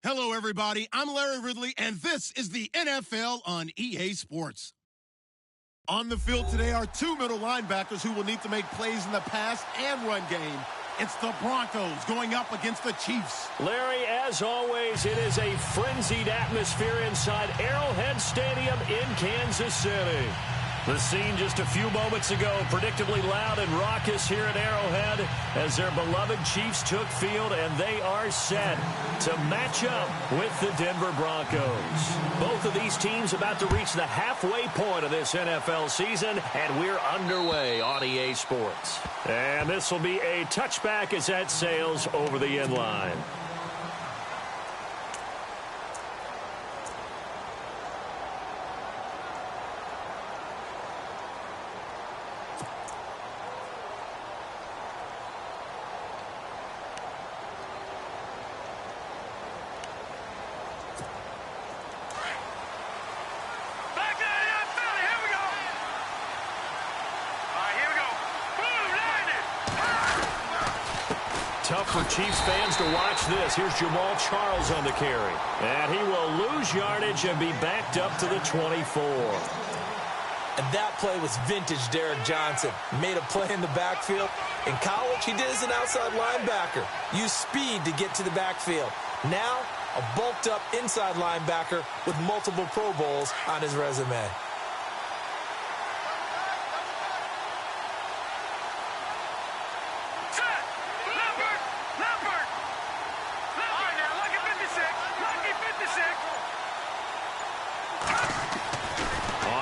Hello, everybody. I'm Larry Ridley, and this is the NFL on EA Sports. On the field today are two middle linebackers who will need to make plays in the pass and run game. It's the Broncos going up against the Chiefs. Larry, as always, it is a frenzied atmosphere inside Arrowhead Stadium in Kansas City. The scene just a few moments ago, predictably loud and raucous here at Arrowhead as their beloved Chiefs took field, and they are set to match up with the Denver Broncos. Both of these teams about to reach the halfway point of this NFL season, and we're underway on EA Sports. And this will be a touchback as that sails over the end line. Tough for Chiefs fans to watch this. Here's Jamal Charles on the carry. And he will lose yardage and be backed up to the 24. And that play was vintage Derek Johnson. Made a play in the backfield. In college, he did as an outside linebacker. Used speed to get to the backfield. Now, a bulked-up inside linebacker with multiple Pro Bowls on his resume.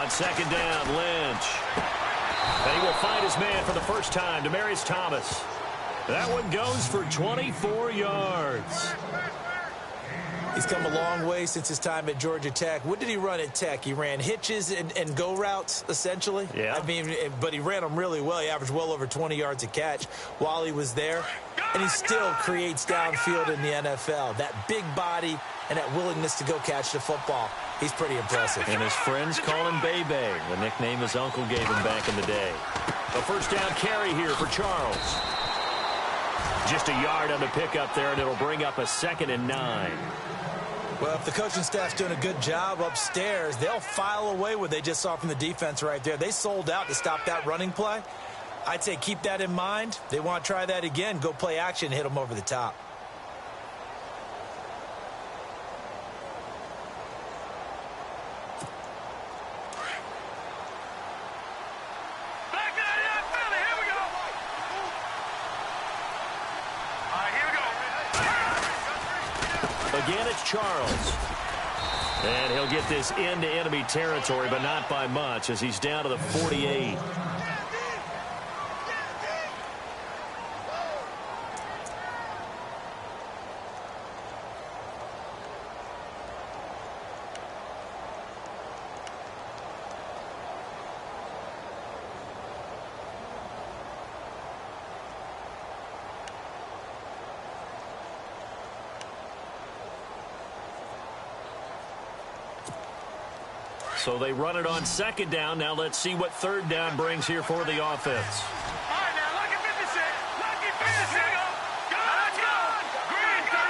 Second down, Lynch. And he will find his man for the first time, Demaryius Thomas. That one goes for 24 yards. He's come a long way since his time at Georgia Tech. What did he run at Tech? He ran hitches and go routes, essentially. Yeah. I mean, but he ran them really well. He averaged well over 20 yards a catch while he was there. And he still creates downfield in the NFL. That big body and that willingness to go catch the football. He's pretty impressive. And his friends call him Bebe, the nickname his uncle gave him back in the day. A first down carry here for Charles. Just a yard on the pickup there, and it'll bring up a 2nd and 9. Well, if the coaching staff's doing a good job upstairs, they'll file away what they just saw from the defense right there. They sold out to stop that running play. I'd say keep that in mind. They want to try that again. Go play action, hit them over the top. Again, it's Charles. And he'll get this into enemy territory, but not by much as he's down to the 48. So they run it on second down. Now let's see what third down brings here for the offense. All right, now, lucky 56. Lucky 56. Go, let's go. Green 39.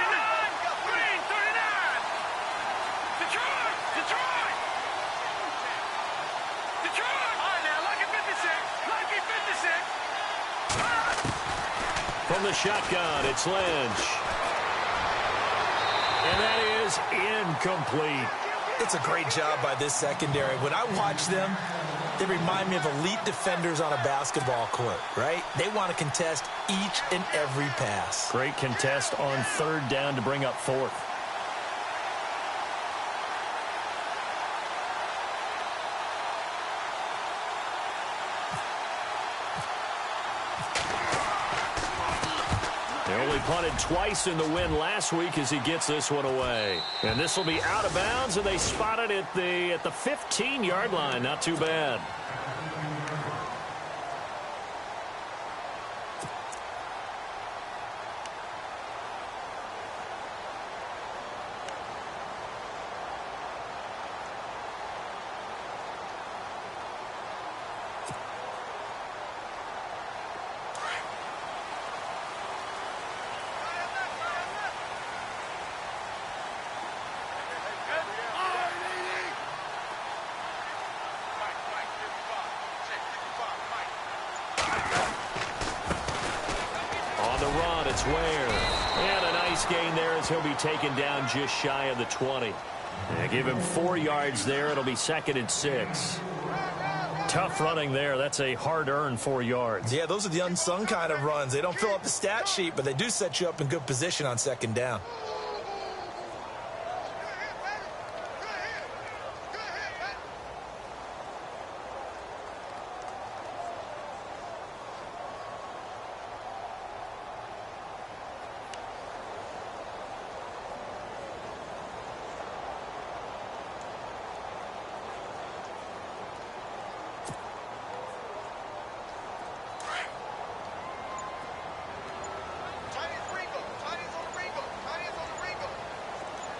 Green 39. Detroit. Detroit. Detroit. All right, now, lucky 56. Lucky 56. From the shotgun, it's Lynch. And that is incomplete. It's a great job by this secondary. When I watch them, they remind me of elite defenders on a basketball court, right? They want to contest each and every pass. Great contest on third down to bring up fourth. They only punted twice in the win last week as he gets this one away. And this will be out of bounds, and they spot it at the 15-yard line. Not too bad. it's Ware. And a nice gain there as he'll be taken down just shy of the 20. Give him 4 yards there. It'll be 2nd and 6. Tough running there. That's a hard-earned 4 yards. Yeah, those are the unsung kind of runs. They don't fill up the stat sheet, but they do set you up in good position on 2nd down.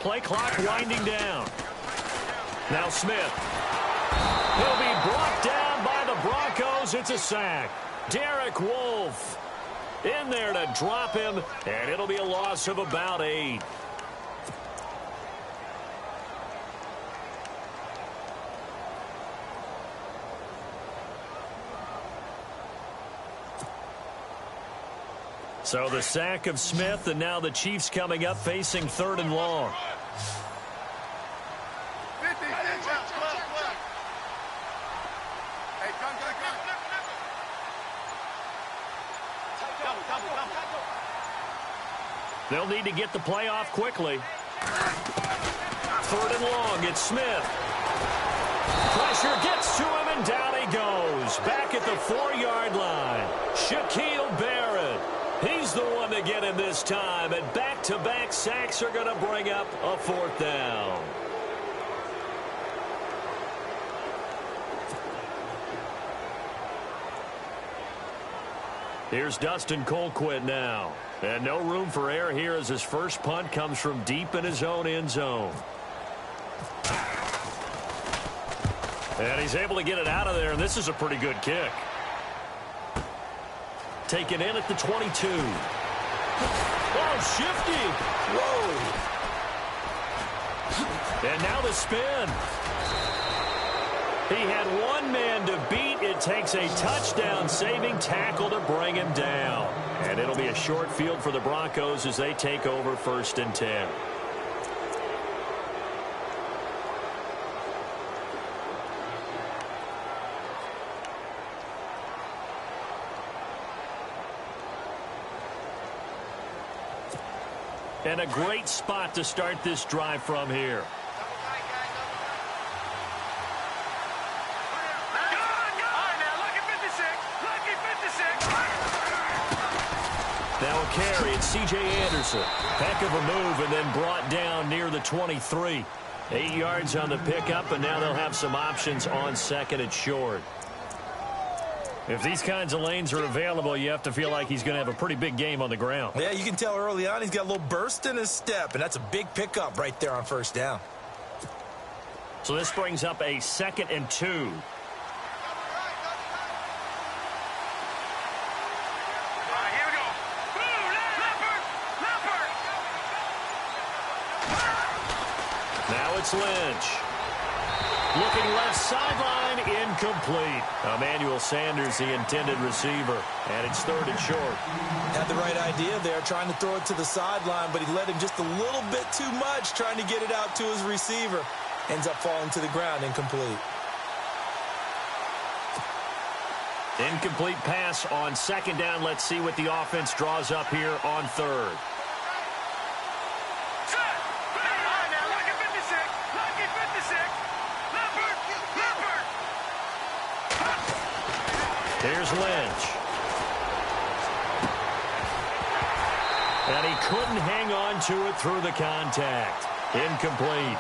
Play clock winding down. Now Smith. He'll be brought down by the Broncos. It's a sack. Derek Wolfe in there to drop him, and it'll be a loss of about 8. So the sack of Smith, and now the Chiefs coming up facing 3rd and long. They'll need to get the play off quickly. 3rd and long, it's Smith. Pressure gets to him, and down he goes. Back at the 4-yard line. Shaquille Barrett. He's the one to get him this time, and back-to-back sacks are going to bring up a 4th down. Here's Dustin Colquitt now. And no room for error here as his first punt comes from deep in his own end zone. And he's able to get it out of there, and this is a pretty good kick. Taken in at the 22. Oh, shifty. Whoa. And now the spin. He had one man to beat. It takes a touchdown-saving tackle to bring him down. And it'll be a short field for the Broncos as they take over 1st and 10. And a great spot to start this drive from here. Now a carry, it's C.J. Anderson. Heck of a move, and then brought down near the 23. 8 yards on the pickup, and now they'll have some options on 2nd and short. If these kinds of lanes are available, you have to feel like he's going to have a pretty big game on the ground. Yeah, you can tell early on he's got a little burst in his step, and that's a big pickup right there on 1st down. So this brings up a 2nd and 2. Now it's Lynch. Looking left sideline, incomplete. Emmanuel Sanders, the intended receiver, and it's 3rd and short. Had the right idea there, trying to throw it to the sideline, but he led him just a little bit too much, trying to get it out to his receiver. Ends up falling to the ground, incomplete. Incomplete pass on 2nd down. Let's see what the offense draws up here on 3rd. Here's Lynch. And he couldn't hang on to it through the contact. Incomplete.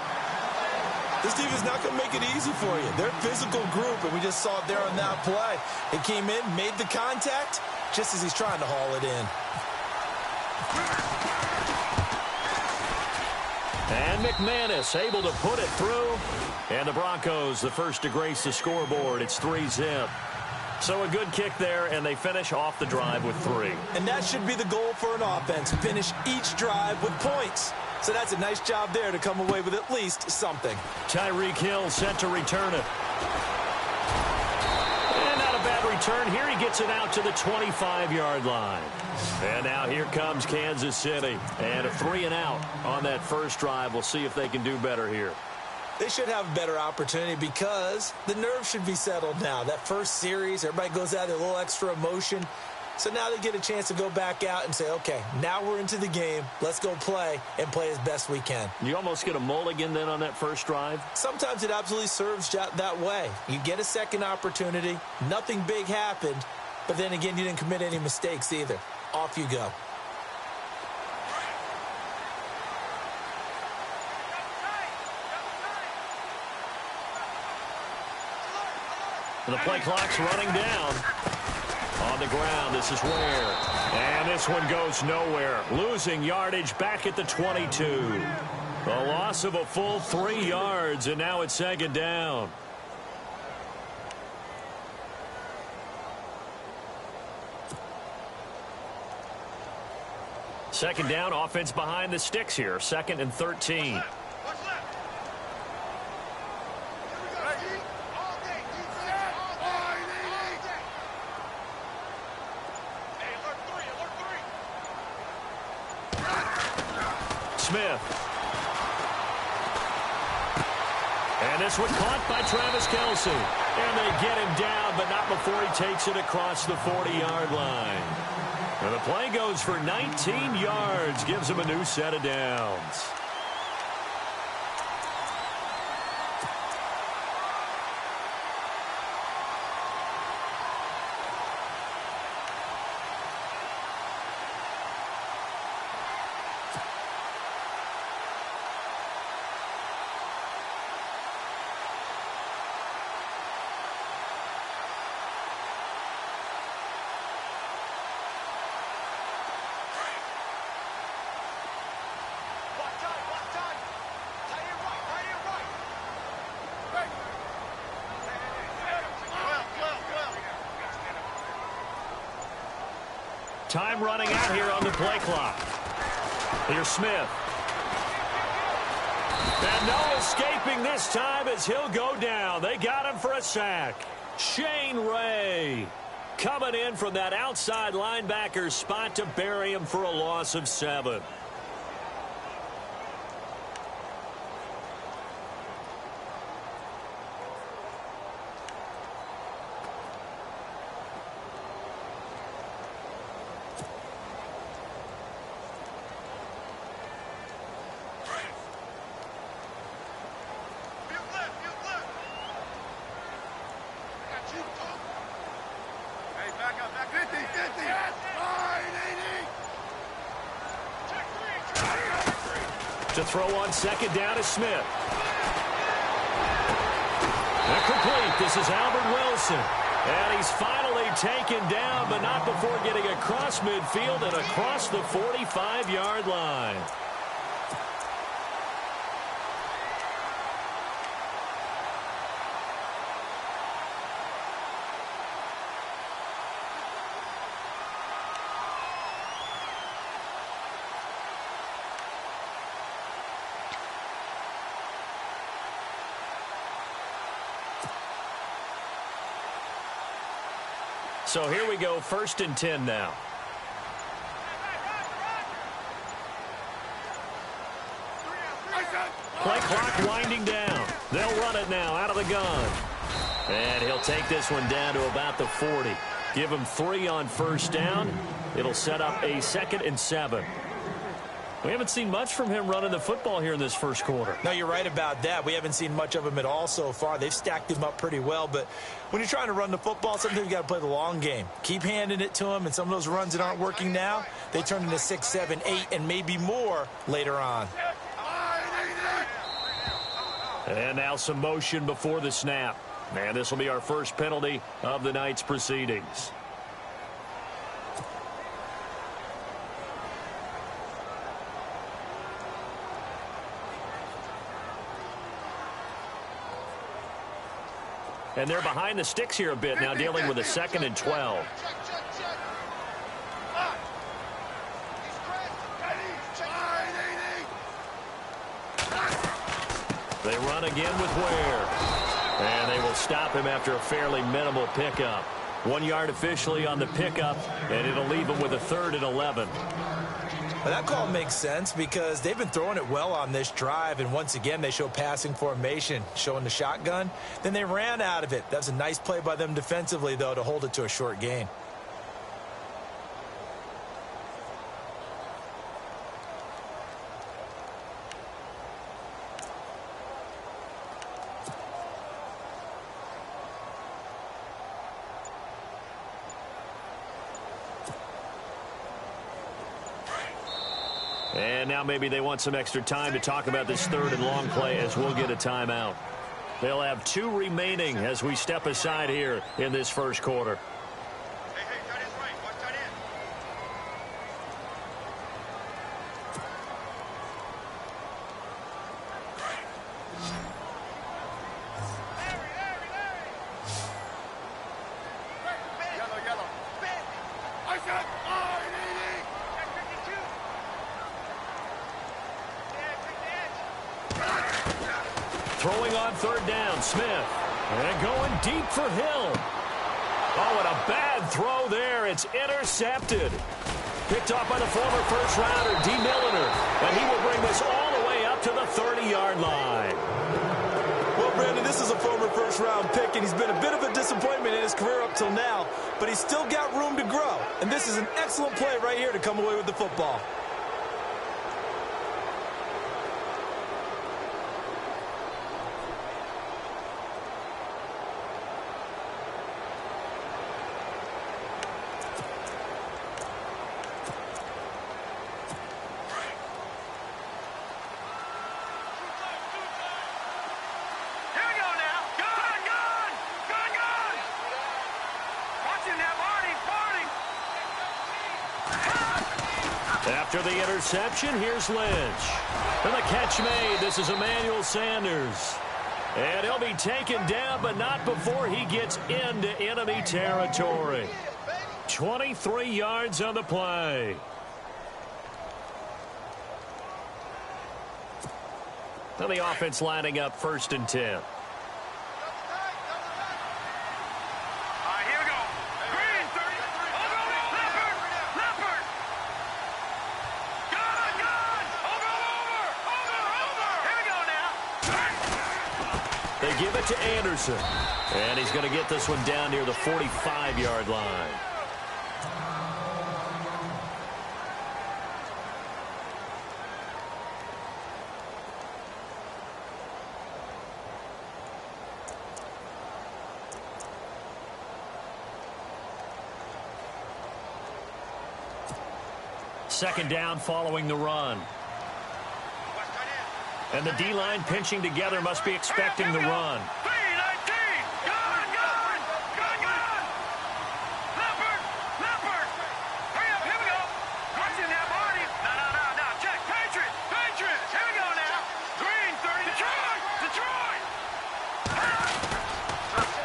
This team is not going to make it easy for you. They're a physical group, and we just saw it there on that play. It came in, made the contact, just as he's trying to haul it in. And McManus able to put it through. And the Broncos, the first to grace the scoreboard. It's 3-zip. So a good kick there, and they finish off the drive with 3. And that should be the goal for an offense, finish each drive with points. So that's a nice job there to come away with at least something. Tyreek Hill set to return it. And not a bad return here. He gets it out to the 25-yard line. And now here comes Kansas City. And a 3-and-out on that first drive. We'll see if they can do better here. They should have a better opportunity because the nerves should be settled now. That first series, everybody goes out there, a little extra emotion. So now they get a chance to go back out and say, okay, now we're into the game. Let's go play and play as best we can. You almost get a mulligan then on that first drive? Sometimes it absolutely serves that way. You get a second opportunity. Nothing big happened. But then again, you didn't commit any mistakes either. Off you go. The play clock's running down. On the ground, this is Ware. And this one goes nowhere. Losing yardage back at the 22. A loss of a full 3 yards, and now it's second down. Second down, offense behind the sticks here. 2nd and 13. Smith. And this one caught by Travis Kelce. And they get him down, but not before he takes it across the 40-yard line. And the play goes for 19 yards, gives him a new set of downs. Time running out here on the play clock. Here's Smith. And no escaping this time as he'll go down. They got him for a sack. Shane Ray coming in from that outside linebacker spot to bury him for a loss of 7. To throw on second down is Smith. Incomplete. This is Albert Wilson. And he's finally taken down, but not before getting across midfield and across the 45-yard line. So here we go, 1st and 10 now. Play clock winding down. They'll run it now out of the gun. And he'll take this one down to about the 40. Give him 3 on first down. It'll set up a 2nd and 7. We haven't seen much from him running the football here in this first quarter. No, you're right about that. We haven't seen much of him at all so far. They've stacked him up pretty well. But when you're trying to run the football, sometimes you got to play the long game. Keep handing it to him, and some of those runs that aren't working now, they turn into 6, 7, 8, and maybe more later on. And now some motion before the snap. And this will be our first penalty of the night's proceedings. And they're behind the sticks here a bit now, dealing with a 2nd and 12. They run again with Ware. And they will stop him after a fairly minimal pickup. 1 yard officially on the pickup, and it'll leave them with a 3rd and 11. Well, that call makes sense because they've been throwing it well on this drive, and once again they show passing formation, showing the shotgun. Then they ran out of it. That was a nice play by them defensively, though, to hold it to a short gain. And now maybe they want some extra time to talk about this 3rd and long play as we'll get a timeout. They'll have 2 remaining as we step aside here in this first quarter. Throwing on 3rd down, Smith. And going deep for Hill. Oh, and a bad throw there. It's intercepted. Picked off by the former first-rounder, D. Milliner. And he will bring this all the way up to the 30-yard line. Well, Brandon, this is a former first-round pick, and he's been a bit of a disappointment in his career up till now. But he's still got room to grow. And this is an excellent play right here to come away with the football. After the interception, here's Lynch. And the catch made. This is Emmanuel Sanders. And he'll be taken down, but not before he gets into enemy territory. 23 yards on the play. And the offense lining up 1st and 10. They give it to Anderson. And he's going to get this one down near the 45-yard line. Second down following the run. And the D-line pinching together must be expecting the run.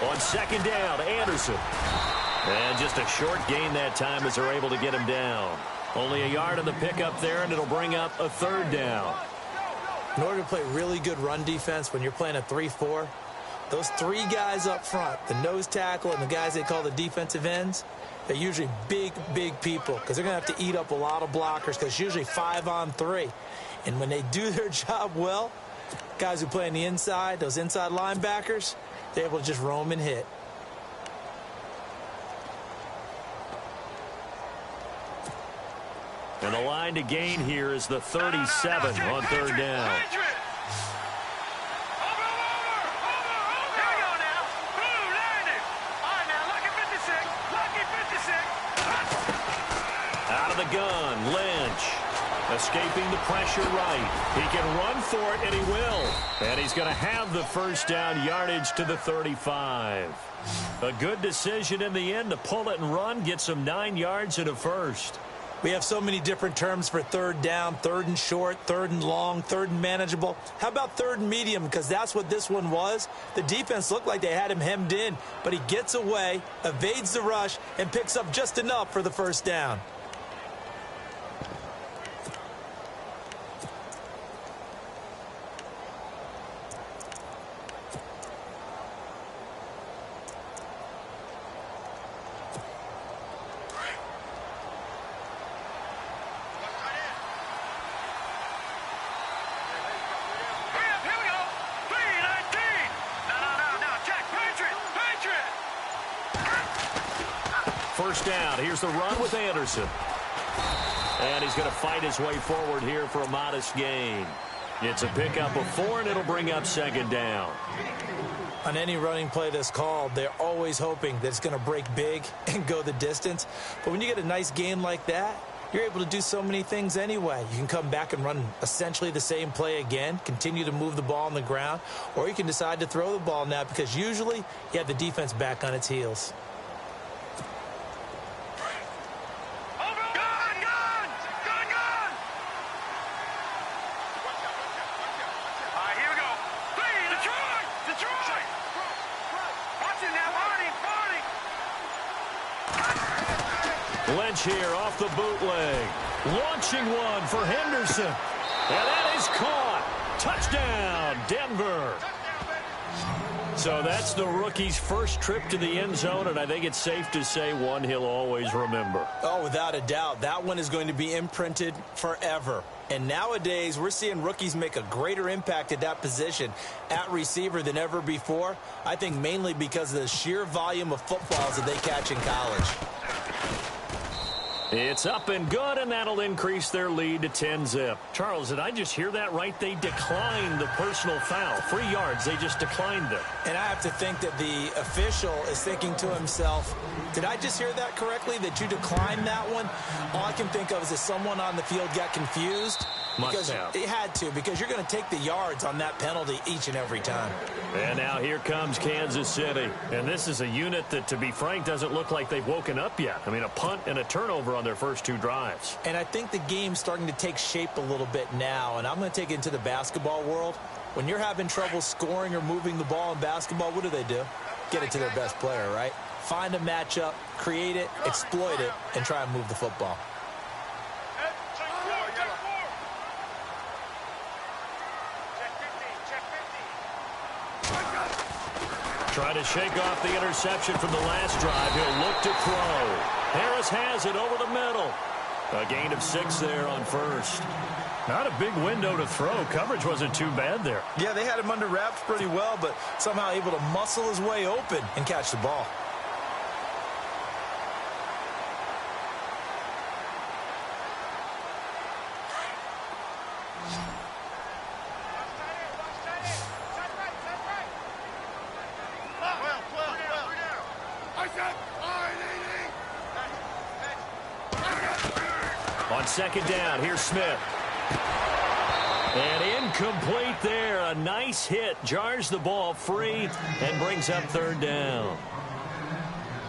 On 2nd down, Anderson. And just a short gain that time as they're able to get him down. Only a yard on the pickup there, and it'll bring up a 3rd down. In order to play really good run defense when you're playing a 3-4, those 3 guys up front, the nose tackle and the guys they call the defensive ends, they're usually big, big people because they're going to have to eat up a lot of blockers because it's usually 5 on 3. And when they do their job well, guys who play on the inside, those inside linebackers, they're able to just roam and hit. And the line to gain here is the 37 on 3rd down. Out of the gun, Lynch. Escaping the pressure right. He can run for it, and he will. And he's going to have the 1st down yardage to the 35. A good decision in the end to pull it and run, get some 9 yards and a 1st. We have so many different terms for 3rd down, 3rd and short, 3rd and long, 3rd and manageable. How about 3rd and medium? Because that's what this one was. The defense looked like they had him hemmed in, but he gets away, evades the rush, and picks up just enough for the 1st down. first down. Here's the run with Anderson. And he's going to fight his way forward here for a modest gain. It's a pickup of 4, and it'll bring up second down. On any running play that's called, they're always hoping that it's going to break big and go the distance. But when you get a nice game like that, you're able to do so many things anyway. You can come back and run essentially the same play again, continue to move the ball on the ground, or you can decide to throw the ball now because usually you have the defense back on its heels. Lynch here off the bootleg. Launching one for Henderson. And that is caught. Touchdown, Denver. So that's the rookie's first trip to the end zone, and I think it's safe to say one he'll always remember. Oh, without a doubt. That one is going to be imprinted forever. And nowadays, we're seeing rookies make a greater impact at that position at receiver than ever before. I think mainly because of the sheer volume of footballs that they catch in college. It's up and good, and that'll increase their lead to 10-zip. Charles, did I just hear that right? They declined the personal foul. 3 yards, they just declined it. And I have to think that the official is thinking to himself, did I just hear that correctly, that you declined that one? All I can think of is that someone on the field got confused. Must have. It had to, because you're going to take the yards on that penalty each and every time. And now here comes Kansas City. And this is a unit that, to be frank, doesn't look like they've woken up yet. I mean, a punt and a turnover on their first 2 drives. And I think the game's starting to take shape a little bit now. And I'm going to take it into the basketball world. When you're having trouble scoring or moving the ball in basketball, what do? Get it to their best player, right? Find a matchup, create it, exploit it, and try and move the football. Try to shake off the interception from the last drive. He'll look to throw. Harris has it over the middle. A gain of 6 there on first. Not a big window to throw. Coverage wasn't too bad there. Yeah, they had him under wraps pretty well, but somehow able to muscle his way open and catch the ball. On second down, here's Smith. And incomplete there. A nice hit. Jars the ball free and brings up third down.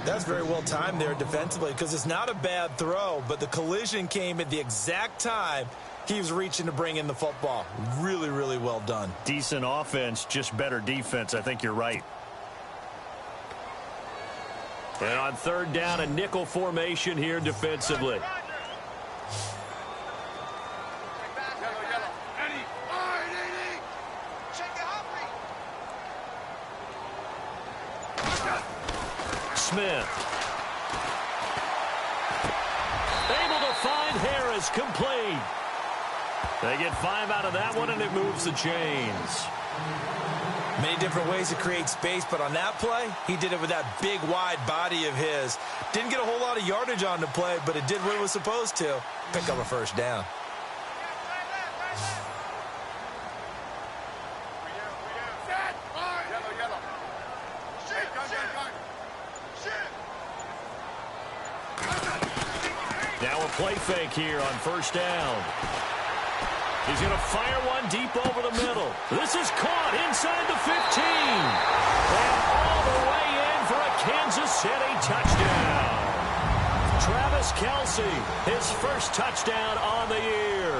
That's very well timed there defensively because it's not a bad throw, but the collision came at the exact time he was reaching to bring in the football. Really, really well done. Decent offense, just better defense. I think you're right. And on third down, a nickel formation here defensively. Smith. Able to find Harris, complete. They get 5 out of that one, and it moves the chains. Many different ways to create space, but on that play, he did it with that big, wide body of his. Didn't get a whole lot of yardage on the play, but it did what it was supposed to. Pick up a first down. Now a play fake here on first down. He's going to fire one deep over the middle. This is caught inside the 15. And all the way in for a Kansas City touchdown. Travis Kelce, his first touchdown on the year.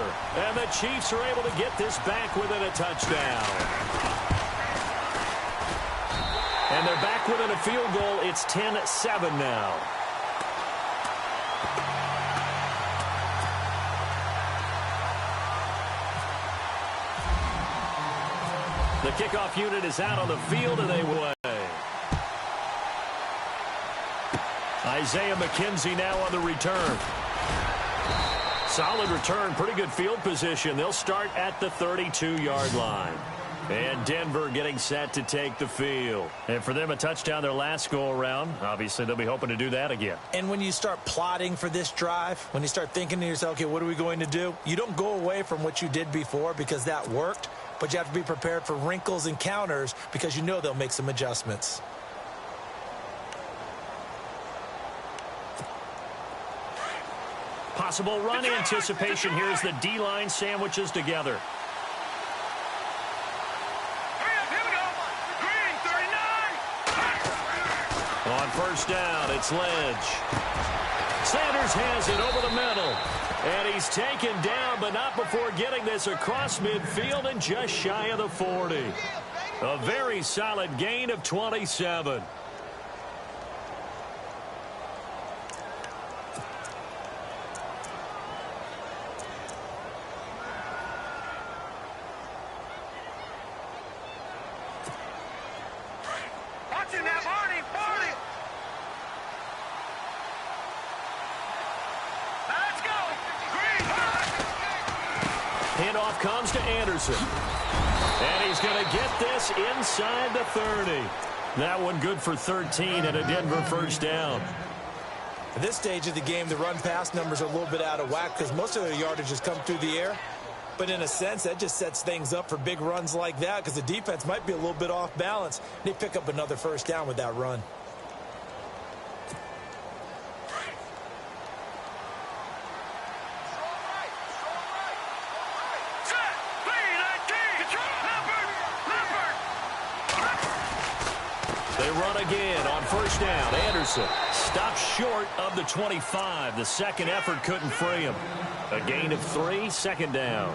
And the Chiefs are able to get this back within a touchdown. And they're back within a field goal. It's 10-7 now. The kickoff unit is out on the field, and they play. Isaiah McKenzie now on the return. Solid return, pretty good field position. They'll start at the 32-yard line. And Denver getting set to take the field. And for them, a touchdown their last go-around. Obviously, they'll be hoping to do that again. And when you start plotting for this drive, when you start thinking to yourself, okay, what are we going to do? You don't go away from what you did before because that worked, but you have to be prepared for wrinkles and counters because you know they'll make some adjustments. Possible run anticipation. Here's the D-line sandwiches together. On first down, it's Lynch. Sanders has it over the middle. And he's taken down, but not before getting this across midfield and just shy of the 40. A very solid gain of 27. Handoff comes to Anderson. And he's going to get this inside the 30. That one good for 13 and a Denver first down. At this stage of the game, the run-pass numbers are a little bit out of whack because most of their yardage has come through the air. But in a sense, that just sets things up for big runs like that because the defense might be a little bit off balance. They pick up another first down with that run. They run again on first down. Anderson stops short of the 25. The second effort couldn't free him. A gain of 3, second down.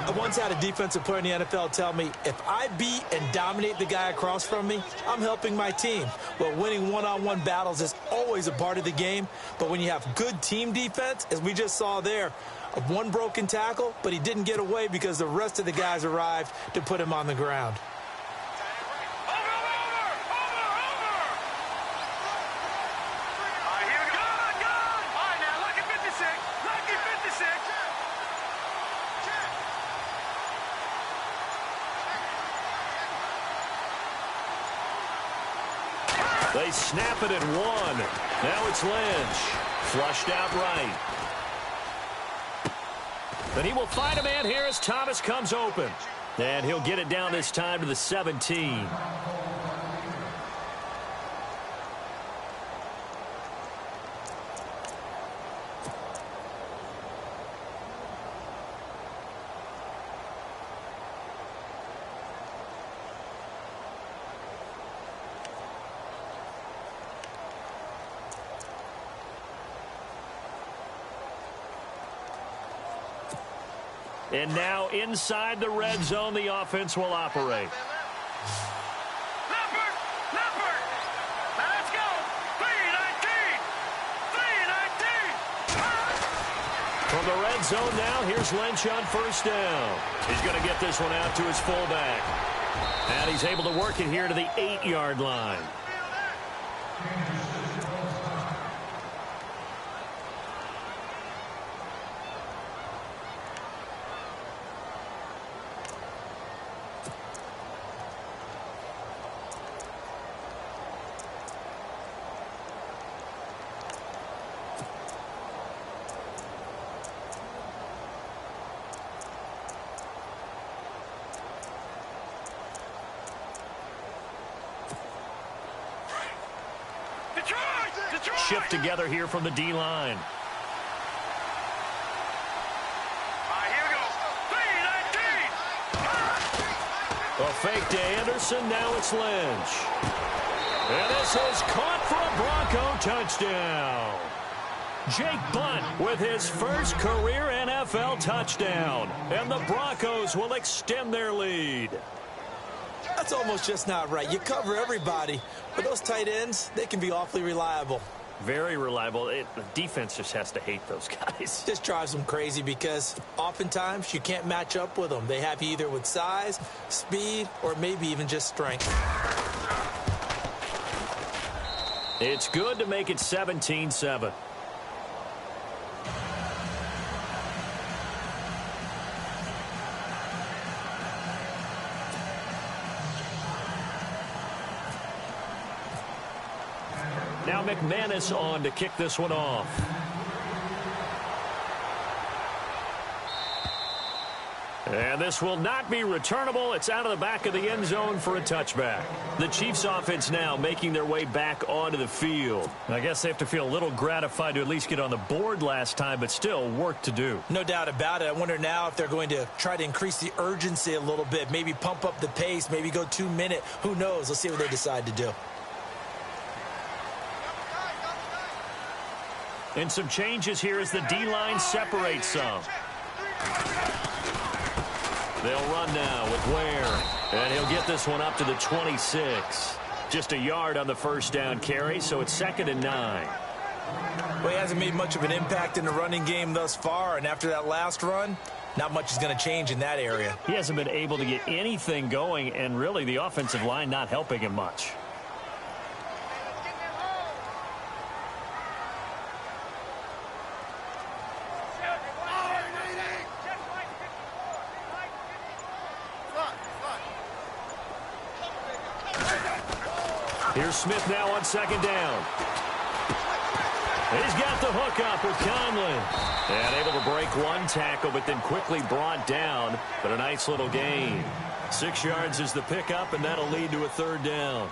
I once had a defensive player in the NFL tell me, if I beat and dominate the guy across from me, I'm helping my team. Well, winning one-on-one battles is always a part of the game, but when you have good team defense, as we just saw there, one broken tackle, but he didn't get away because the rest of the guys arrived to put him on the ground. They snap it at 1. Now it's Lynch. Flushed out right. But he will find a man here as Thomas comes open. And he'll get it down this time to the 17. And now inside the red zone, the offense will operate. Let's go. 3-19. From the red zone now, here's Lynch on first down. He's going to get this one out to his fullback. And he's able to work it here to the 8-yard line. Shift together here from the D-line. Here we go. 3-19. A fake to Anderson. Now it's Lynch. And this is caught for a Bronco touchdown. Jake Butt with his first career NFL touchdown. And the Broncos will extend their lead. That's almost just not right. You cover everybody, but those tight ends, they can be awfully reliable. Very reliable. The defense just has to hate those guys. Just drives them crazy because oftentimes you can't match up with them. They have you either with size, speed, or maybe even just strength. It's good to make it 17-7. Now McManus on to kick this one off. And this will not be returnable. It's out of the back of the end zone for a touchback. The Chiefs offense now making their way back onto the field. I guess they have to feel a little gratified to at least get on the board last time, but still work to do. No doubt about it. I wonder now if they're going to try to increase the urgency a little bit, maybe pump up the pace, maybe go 2-minute. Who knows? Let's see what they decide to do. And some changes here as the D-line separates some. They'll run now with Ware, and he'll get this one up to the 26. Just a yard on the first down carry, so it's 2nd and 9. Well, he hasn't made much of an impact in the running game thus far, and after that last run, not much is going to change in that area. He hasn't been able to get anything going, and really the offensive line not helping him much. Here's Smith now on 2nd down. He's got the hook up with Conlon. And able to break one tackle, but then quickly brought down. But a nice little gain. 6 yards is the pickup, and that'll lead to a 3rd down.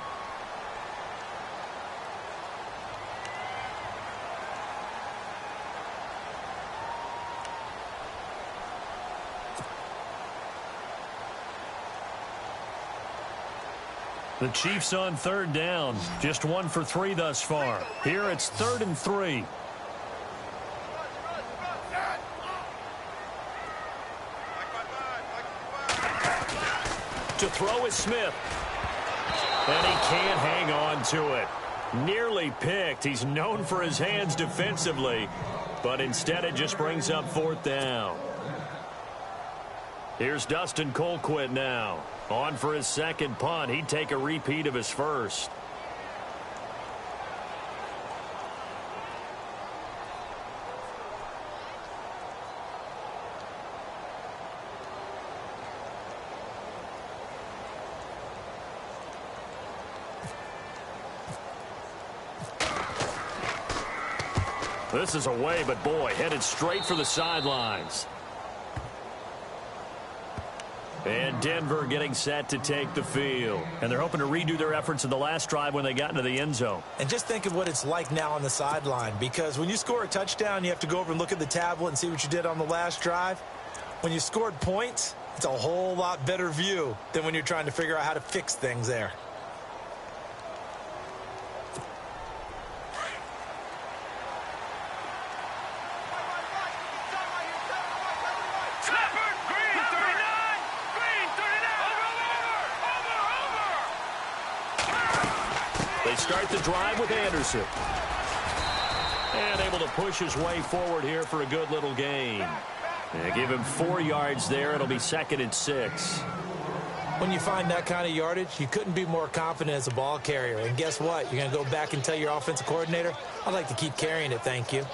The Chiefs on 3rd down. Just 1 for 3 thus far. Here it's 3rd and 3. To throw is Smith. And he can't hang on to it. Nearly picked. He's known for his hands defensively. But instead it just brings up 4th down. Here's Dustin Colquitt now. On for his 2nd punt. He'd take a repeat of his first. This is away, but boy, headed straight for the sidelines. And Denver getting set to take the field. And they're hoping to redo their efforts in the last drive when they got into the end zone. And just think of what it's like now on the sideline, because when you score a touchdown, you have to go over and look at the tablet and see what you did on the last drive. When you scored points, it's a whole lot better view than when you're trying to figure out how to fix things there. Start the drive with Anderson. And able to push his way forward here for a good little gain. And give him 4 yards there. It'll be 2nd and 6. When you find that kind of yardage, you couldn't be more confident as a ball carrier. And guess what? You're going to go back and tell your offensive coordinator, I'd like to keep carrying it, thank you.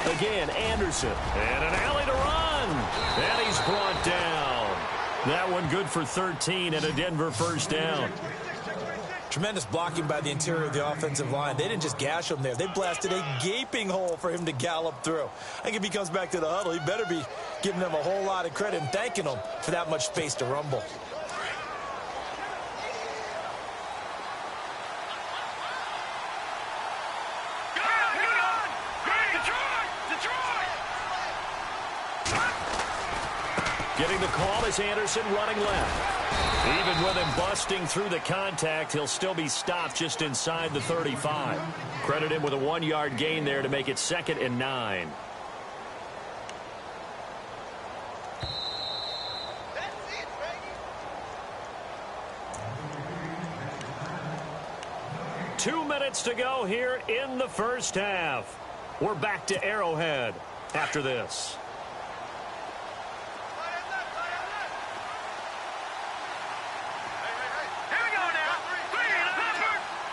Again, Anderson. And an alley to run. And he's brought down. That one good for 13 and a Denver 1st down. Tremendous blocking by the interior of the offensive line. They didn't just gash him there. They blasted a gaping hole for him to gallop through. I think if he comes back to the huddle, he better be giving them a whole lot of credit and thanking them for that much space to rumble. Getting the call is Anderson running left. Even with him busting through the contact, he'll still be stopped just inside the 35. Credit him with a 1-yard gain there to make it 2nd and 9. Two minutes to go here in the first half. We're back to Arrowhead after this. Here we go now. 3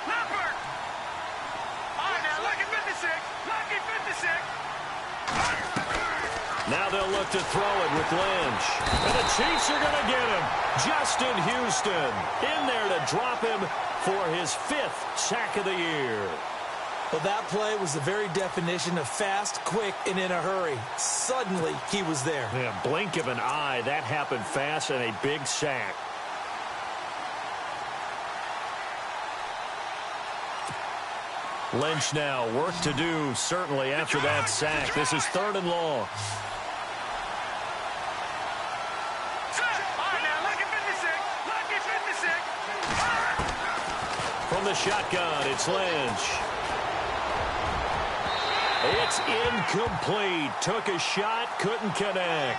left. Now they'll look to throw it with Lynch. And the Chiefs are going to get him. Justin Houston in there to drop him for his 5th sack of the year. Well, that play was the very definition of fast, quick, and in a hurry. Suddenly, he was there. Yeah, blink of an eye. That happened fast and a big sack. Lynch now, work to do, certainly, after that sack. This is 3rd and long. From the shotgun, it's Lynch. It's incomplete. Took a shot, couldn't connect.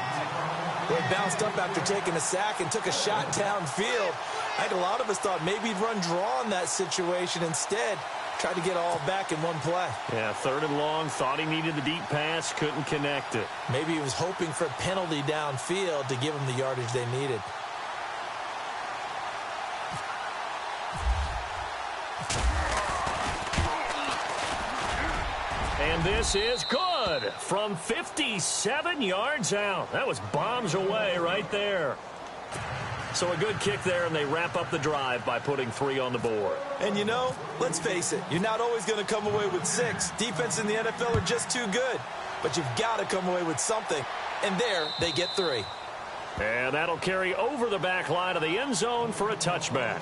Well, bounced up after taking a sack and took a shot downfield. I think a lot of us thought maybe he'd run draw in that situation. Instead, tried to get all back in one play. Yeah, 3rd and long. Thought he needed the deep pass, couldn't connect it. Maybe he was hoping for a penalty downfield to give him the yardage they needed. And this is good from 57 yards out. That was bombs away right there. So a good kick there, and they wrap up the drive by putting 3 on the board. And you know, let's face it, you're not always going to come away with 6. Defense in the NFL are just too good. But you've got to come away with something. And there, they get 3. And that'll carry over the back line of the end zone for a touchback.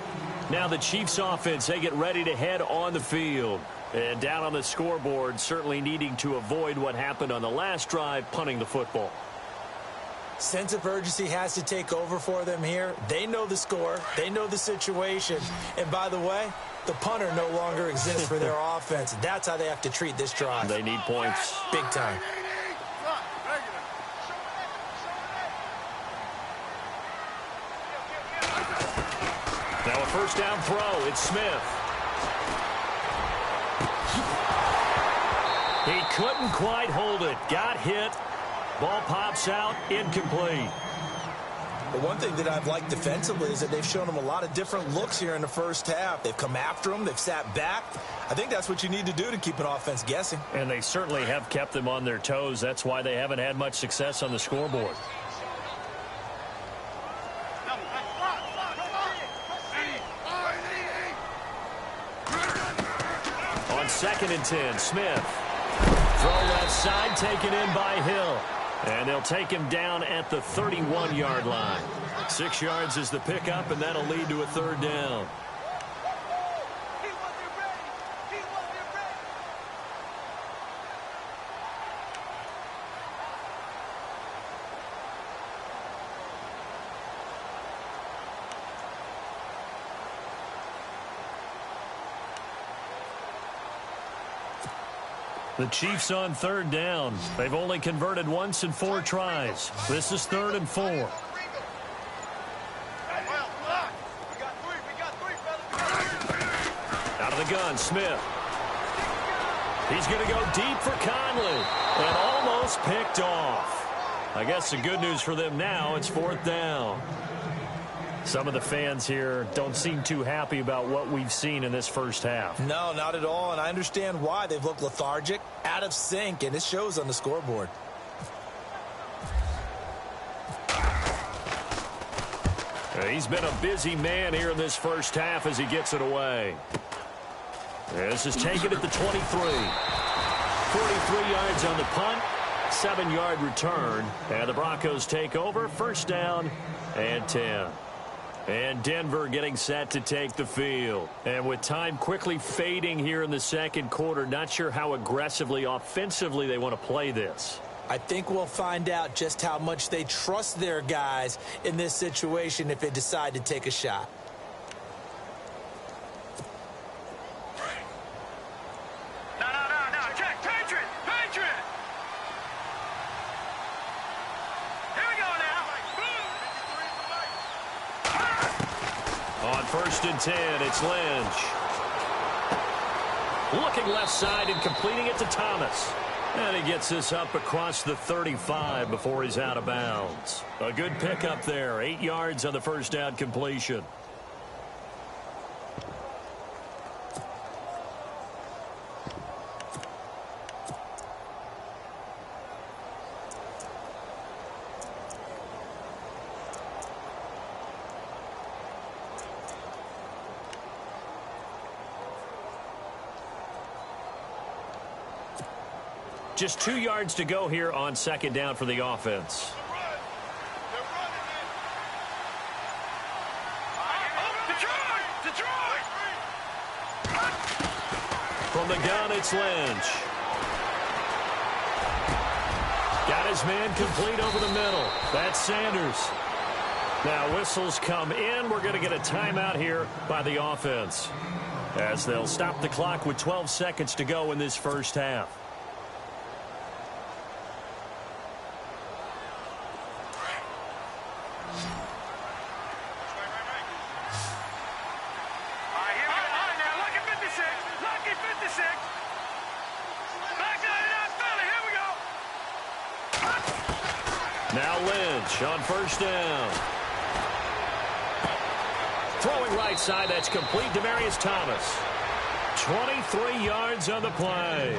Now the Chiefs offense, they get ready to head on the field. And down on the scoreboard, certainly needing to avoid what happened on the last drive, punting the football. Sense of urgency has to take over for them here. They know the score. They know the situation. And by the way, the punter no longer exists for their offense. That's how they have to treat this drive. They need points. Big time. Now a first down throw. It's Smith. He couldn't quite hold it. Got hit. Ball pops out, incomplete. But one thing that I've liked defensively is that they've shown him a lot of different looks here in the first half. They've come after him. They've sat back. I think that's what you need to do to keep an offense guessing. And they certainly have kept them on their toes. That's why they haven't had much success on the scoreboard. On 2nd and 10, Smith. Throw left side, taken in by Hill. And they'll take him down at the 31-yard line. 6 yards is the pickup, and that'll lead to a 3rd down. The Chiefs on 3rd down. They've only converted once in 4 tries. This is 3rd and 4. Out of the gun, Smith. He's going to go deep for Conley. And almost picked off. I guess the good news for them now, it's 4th down. Some of the fans here don't seem too happy about what we've seen in this first half. No, not at all, and I understand why. They've looked lethargic, out of sync, and it shows on the scoreboard. He's been a busy man here in this first half as he gets it away. This is taken at the 23. 43 yards on the punt, 7-yard return, and the Broncos take over, 1st down and 10. And Denver getting set to take the field. And with time quickly fading here in the 2nd quarter, not sure how aggressively, offensively they want to play this. I think we'll find out just how much they trust their guys in this situation if they decide to take a shot. No, check, Patriot! Here we go now. On 1st and 10, it's Lynch. Looking left side and completing it to Thomas. And he gets this up across the 35 before he's out of bounds. A good pickup there, 8 yards on the first down completion. Just 2 yards to go here on second down for the offense. From the gun, it's Lynch. Got his man complete over the middle. That's Sanders. Now whistles come in. We're going to get a timeout here by the offense, as they'll stop the clock with 12 seconds to go in this first half. Now Lynch on first down. Throwing right side, that's complete. Demaryius Thomas. 23 yards on the play.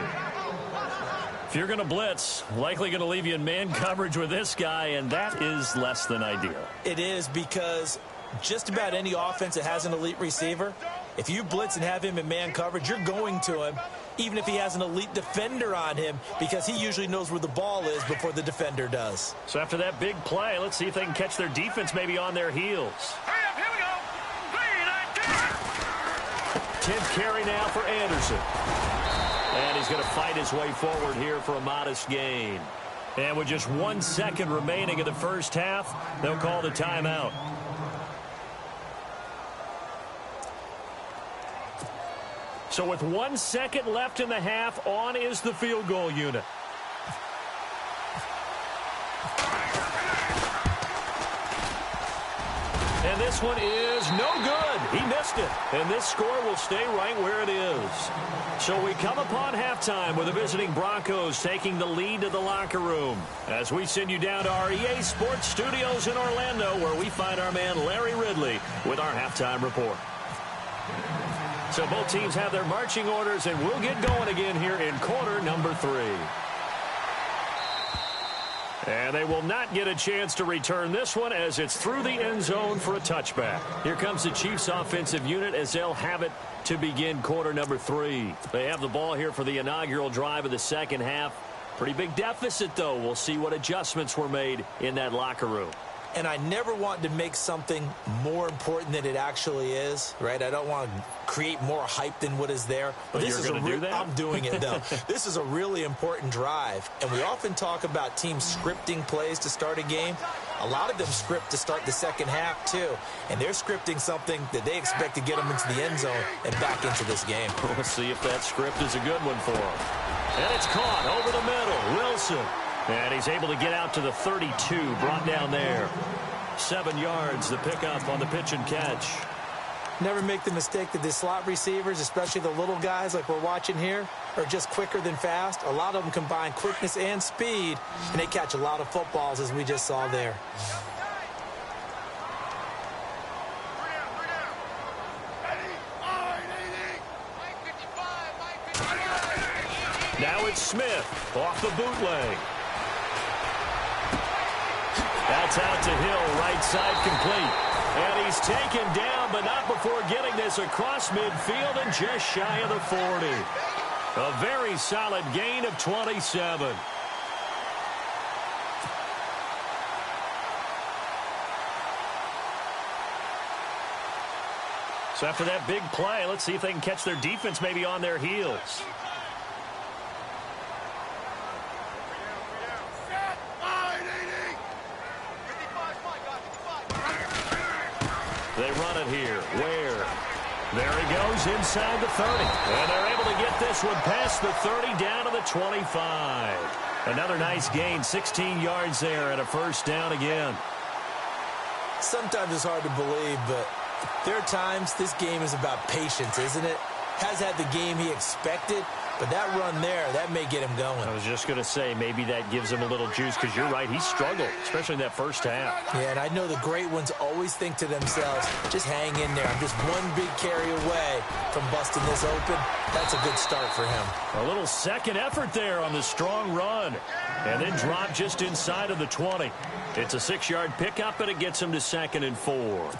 If you're going to blitz, likely going to leave you in man coverage with this guy, and that is less than ideal. It is, because just about any offense that has an elite receiver, if you blitz and have him in man coverage, you're going to him, even if he has an elite defender on him, because he usually knows where the ball is before the defender does. So after that big play, let's see if they can catch their defense maybe on their heels. Hurry up, here we go. 10th carry now for Anderson. And he's going to fight his way forward here for a modest gain. And with just 1 second remaining in the first half, they'll call the timeout. So with 1 second left in the half, on is the field goal unit. And this one is no good. He missed it. And this score will stay right where it is. So we come upon halftime with the visiting Broncos taking the lead to the locker room, as we send you down to our EA Sports Studios in Orlando, where we find our man Larry Ridley with our halftime report. So both teams have their marching orders, and we'll get going again here in quarter number 3. And they will not get a chance to return this one, as it's through the end zone for a touchback. Here comes the Chiefs offensive unit as they'll have it to begin quarter number 3. They have the ball here for the inaugural drive of the second half. Pretty big deficit, though. We'll see what adjustments were made in that locker room. And I never want to make something more important than it actually is, right? I don't want to create more hype than what is there. But this you're going to do that? I'm doing it, though. This is a really important drive. And we often talk about teams scripting plays to start a game. A lot of them script to start the second half, too. And they're scripting something that they expect to get them into the end zone and back into this game. We'll see if that script is a good one for them. And it's caught over the middle. Wilson. And he's able to get out to the 32, brought down there. 7 yards, the pickup on the pitch and catch. Never make the mistake that the slot receivers, especially the little guys like we're watching here, are just quicker than fast. A lot of them combine quickness and speed, and they catch a lot of footballs, as we just saw there. Now it's Smith off the bootleg. That's out to Hill, right side complete. And he's taken down, but not before getting this across midfield and just shy of the 40. A very solid gain of 27. So after that big play, let's see if they can catch their defense maybe on their heels. They run it here. Where? There he goes inside the 30. And they're able to get this one past the 30 down to the 25. Another nice gain, 16 yards there and a first down again. Sometimes it's hard to believe, but there are times this game is about patience, isn't it? Has had the game he expected, but that run there, that may get him going. I was just going to say, maybe that gives him a little juice, because you're right, he struggled, especially in that first half. Yeah, and I know the great ones always think to themselves, just hang in there. I'm just one big carry away from busting this open. That's a good start for him. A little second effort there on the strong run, and then drop just inside of the 20. It's a 6-yard pickup, and it gets him to 2nd and 4.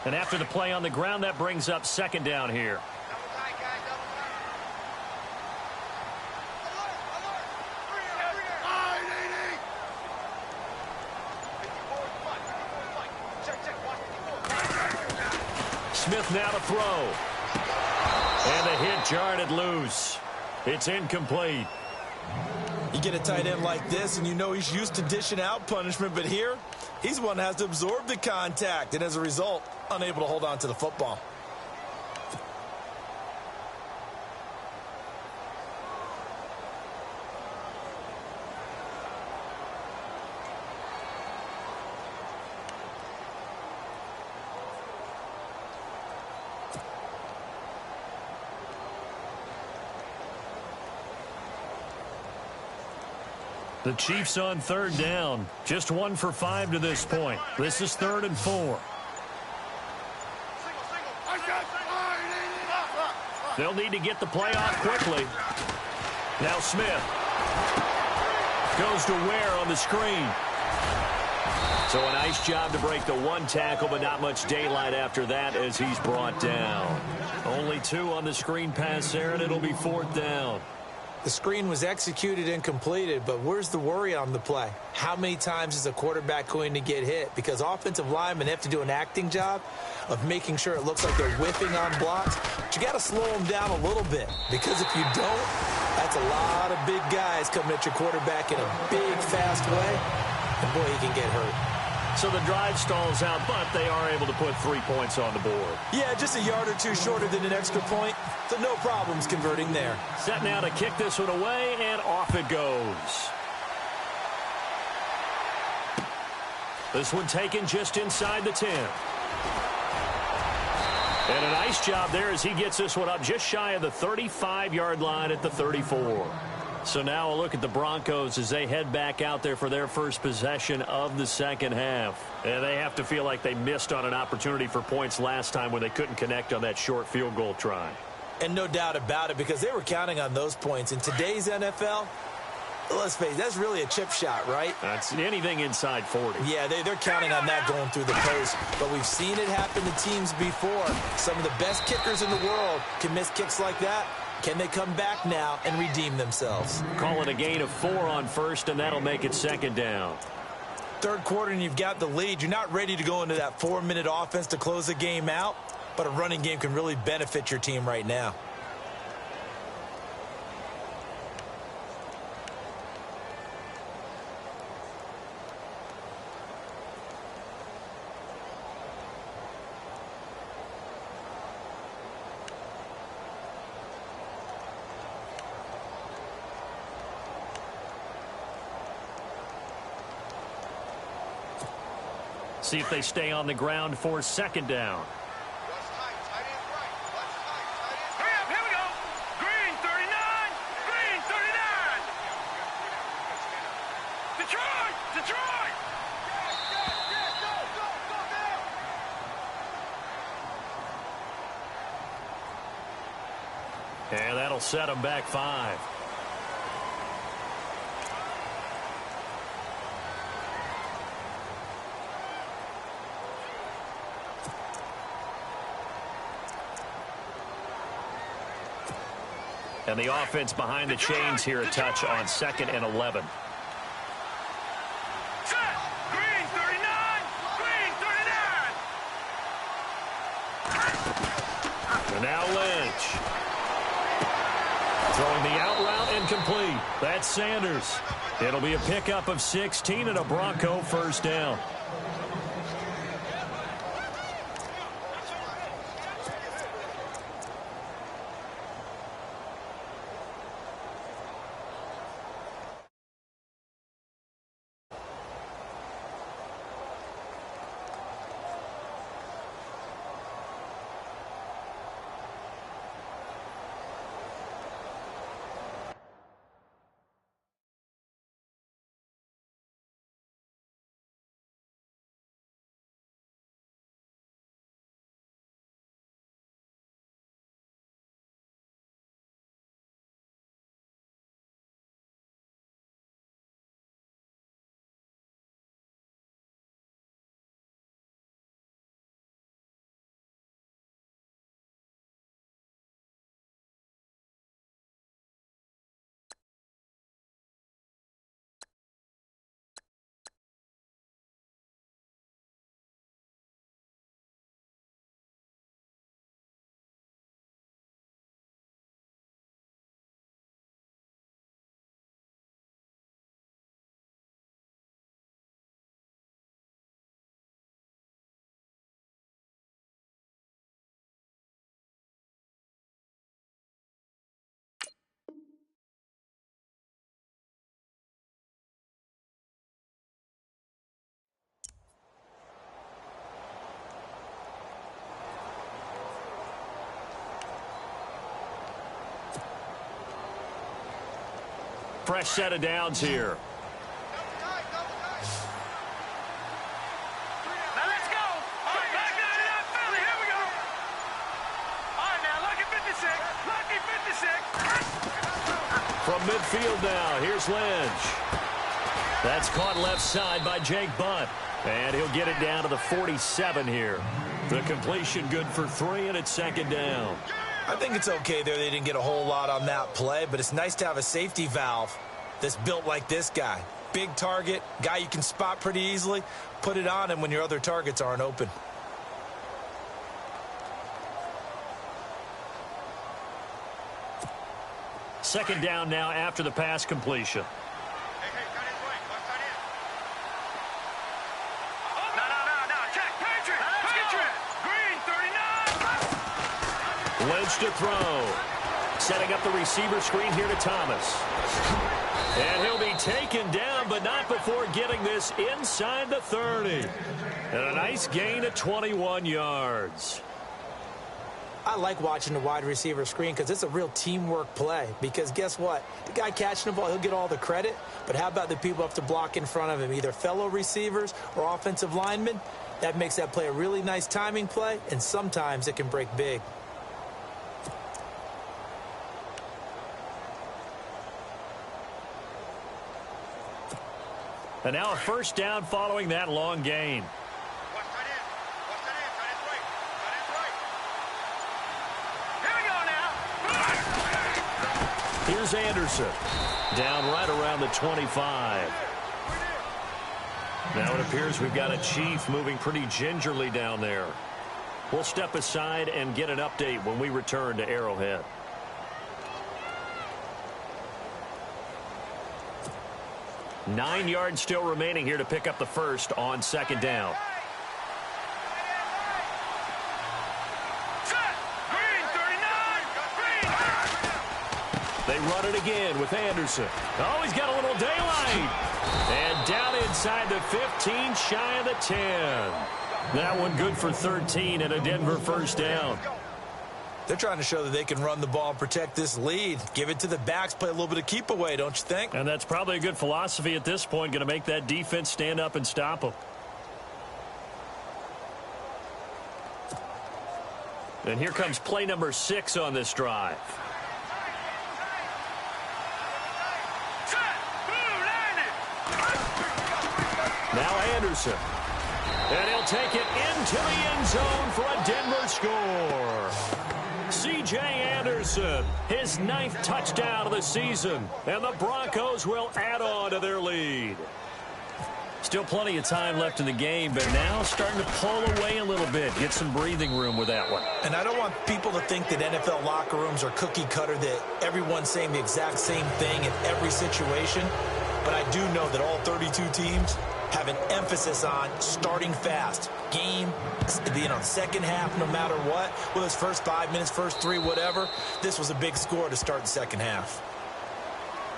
And after the play on the ground, that brings up second down here. Smith now to throw. And the hit jarred it loose. It's incomplete. You get a tight end like this, and you know he's used to dishing out punishment, but here, he's one that has to absorb the contact, and as a result, unable to hold on to the football. The Chiefs on third down. Just 1 for 5 to this point. This is 3rd and 4. They'll need to get the play off quickly. Now Smith goes to Ware on the screen. So a nice job to break the one tackle, but not much daylight after that as he's brought down. Only 2 on the screen pass there, and it'll be 4th down. The screen was executed and completed, but where's the worry on the play? How many times is a quarterback going to get hit? Because offensive linemen have to do an acting job of making sure it looks like they're whiffing on blocks. But you got to slow them down a little bit, because if you don't, that's a lot of big guys coming at your quarterback in a big, fast way. And boy, he can get hurt. So the drive stalls out, but they are able to put 3 points on the board. Yeah, just a yard or 2 shorter than an extra point, so no problems converting there. Set now to kick this one away, and off it goes. This one taken just inside the 10. And a nice job there as he gets this one up just shy of the 35-yard line at the 34. So now a look at the Broncos as they head back out there for their first possession of the second half. And they have to feel like they missed on an opportunity for points last time when they couldn't connect on that short field goal try. And no doubt about it, because they were counting on those points. In today's NFL, let's face it, that's really a chip shot, right? That's anything inside 40. Yeah, they're counting on that going through the post. But we've seen it happen to teams before. Some of the best kickers in the world can miss kicks like that. Can they come back now and redeem themselves? Call it a gain of 4 on first, and that'll make it second down. Third quarter, and you've got the lead. You're not ready to go into that 4-minute offense to close the game out, but a running game can really benefit your team right now. See if they stay on the ground for second down. Hurry up, here we go. Green 39, green 39. Detroit, Detroit. And that'll set them back 5. And the offense behind the chains here a touch on 2nd and 11. Set. Green 39, green 39. And now Lynch. Throwing the out route incomplete. That's Sanders. It'll be a pickup of 16 and a Bronco first down. Fresh set of downs here. Now let's go. All right, back out of that Philly. Here we go. All right, now, lucky 56. Lucky 56. From midfield now, here's Lynch. That's caught left side by Jake Butt. And he'll get it down to the 47 here. The completion good for 3, and it's second down. I think it's okay there. They didn't get a whole lot on that play, but it's nice to have a safety valve that's built like this guy. Big target, guy you can spot pretty easily. Put it on him when your other targets aren't open. Second down now after the pass completion. Lynch to throw. Setting up the receiver screen here to Thomas. And he'll be taken down, but not before getting this inside the 30. And a nice gain of 21 yards. I like watching the wide receiver screen because it's a real teamwork play. Because guess what? The guy catching the ball, he'll get all the credit. But how about the people have to block in front of him, either fellow receivers or offensive linemen? That makes that play a really nice timing play, and sometimes it can break big. And now a first down following that long gain. Here's Anderson. Down right around the 25. Now it appears we've got a Chief moving pretty gingerly down there. We'll step aside and get an update when we return to Arrowhead. Nine yards still remaining here to pick up the first on second down. They run it again with Anderson. Oh, he's got a little daylight. And down inside the 15, shy of the 10. That one good for 13 and a Denver first down. They're trying to show that they can run the ball and protect this lead. Give it to the backs, play a little bit of keep away, don't you think? And that's probably a good philosophy at this point, going to make that defense stand up and stop them. And here comes play number 6 on this drive. Now Anderson. And he'll take it into the end zone for a Denver score. C.J. Anderson, his 9th touchdown of the season. And the Broncos will add on to their lead. Still plenty of time left in the game, but now starting to pull away a little bit. Get some breathing room with that one. And I don't want people to think that NFL locker rooms are cookie cutter, that everyone's saying the exact same thing in every situation. But I do know that all 32 teams have an emphasis on starting fast. Game, second half, no matter what. Whether it's first 5 minutes, first 3, whatever. This was a big score to start the second half.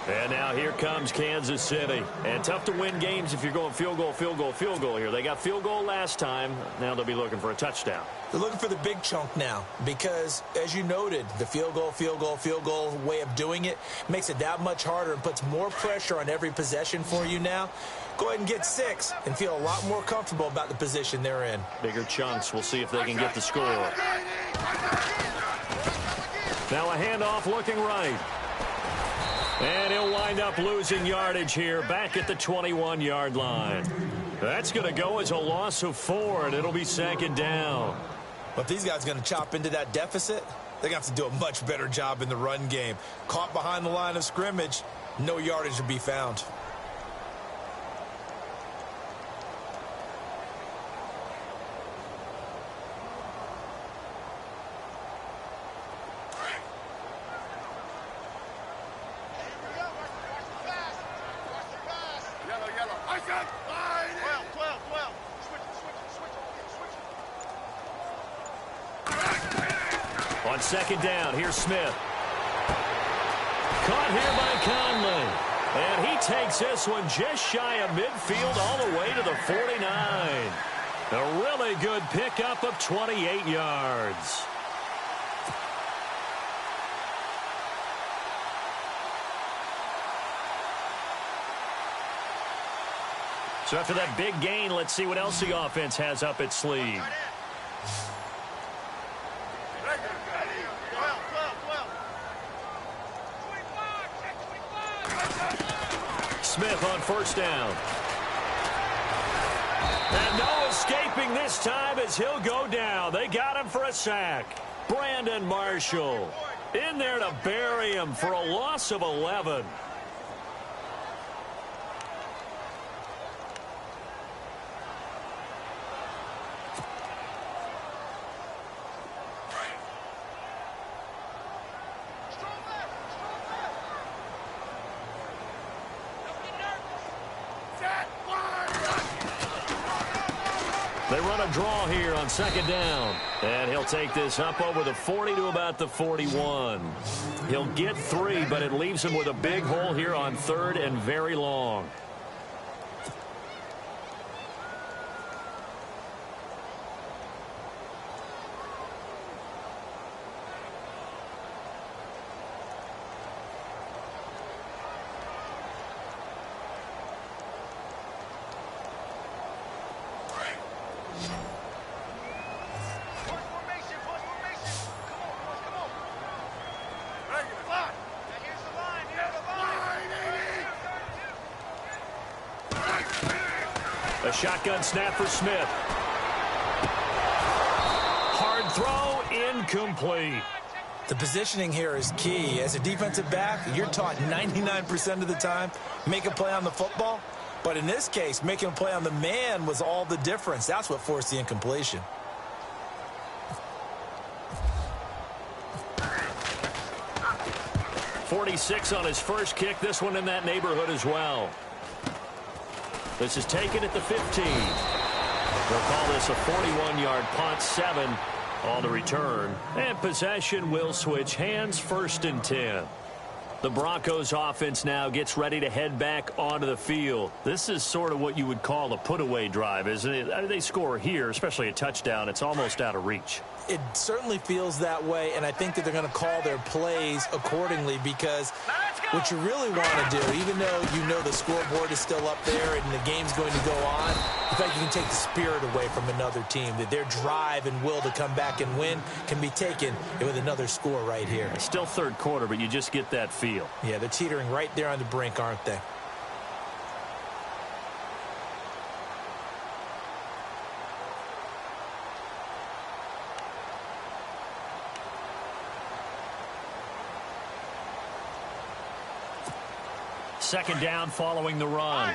And now here comes Kansas City. And tough to win games if you're going field goal, field goal, field goal here. They got field goal last time. Now they'll be looking for a touchdown. They're looking for the big chunk now because, as you noted, the field goal way of doing it makes it that much harder and puts more pressure on every possession for you now. Go ahead and get 6 and feel a lot more comfortable about the position they're in. Bigger chunks. We'll see if they can get the score. Now a handoff looking right. And he'll wind up losing yardage here back at the 21-yard line. That's going to go as a loss of 4, and it'll be second down. But if these guys are going to chop into that deficit, they're going to have to do a much better job in the run game. Caught behind the line of scrimmage, no yardage to be found. On second down, here's Smith. Caught here by Conley. And he takes this one just shy of midfield all the way to the 49. A really good pickup of 28 yards. So after that big gain, let's see what else the offense has up its sleeve. Smith on first down. And no escaping this time as he'll go down. They got him for a sack. Brandon Marshall in there to bury him for a loss of 11. They run a draw here on second down. And he'll take this up over the 40 to about the 41. He'll get 3, but it leaves him with a big hole here on third and very long. A shotgun snap for Smith. Hard throw, incomplete. The positioning here is key. As a defensive back, you're taught 99% of the time, make a play on the football. But in this case, making a play on the man was all the difference. That's what forced the incompletion. .46 on his first kick. This one in that neighborhood as well. This is taken at the 15. They'll call this a 41-yard punt, 7 on the return. And possession will switch hands, 1st and 10. The Broncos offense now gets ready to head back onto the field. This is sort of what you would call a put-away drive, isn't it? They score here, especially a touchdown. It's almost out of reach. It certainly feels that way, and I think that they're going to call their plays accordingly, because what you really want to do, even though you know the scoreboard is still up there and the game's going to go on, I feel like you can take the spirit away from another team, that their drive and will to come back and win can be taken with another score right here. It's still third quarter, but you just get that feel. Yeah, they're teetering right there on the brink, aren't they? Second down following the run.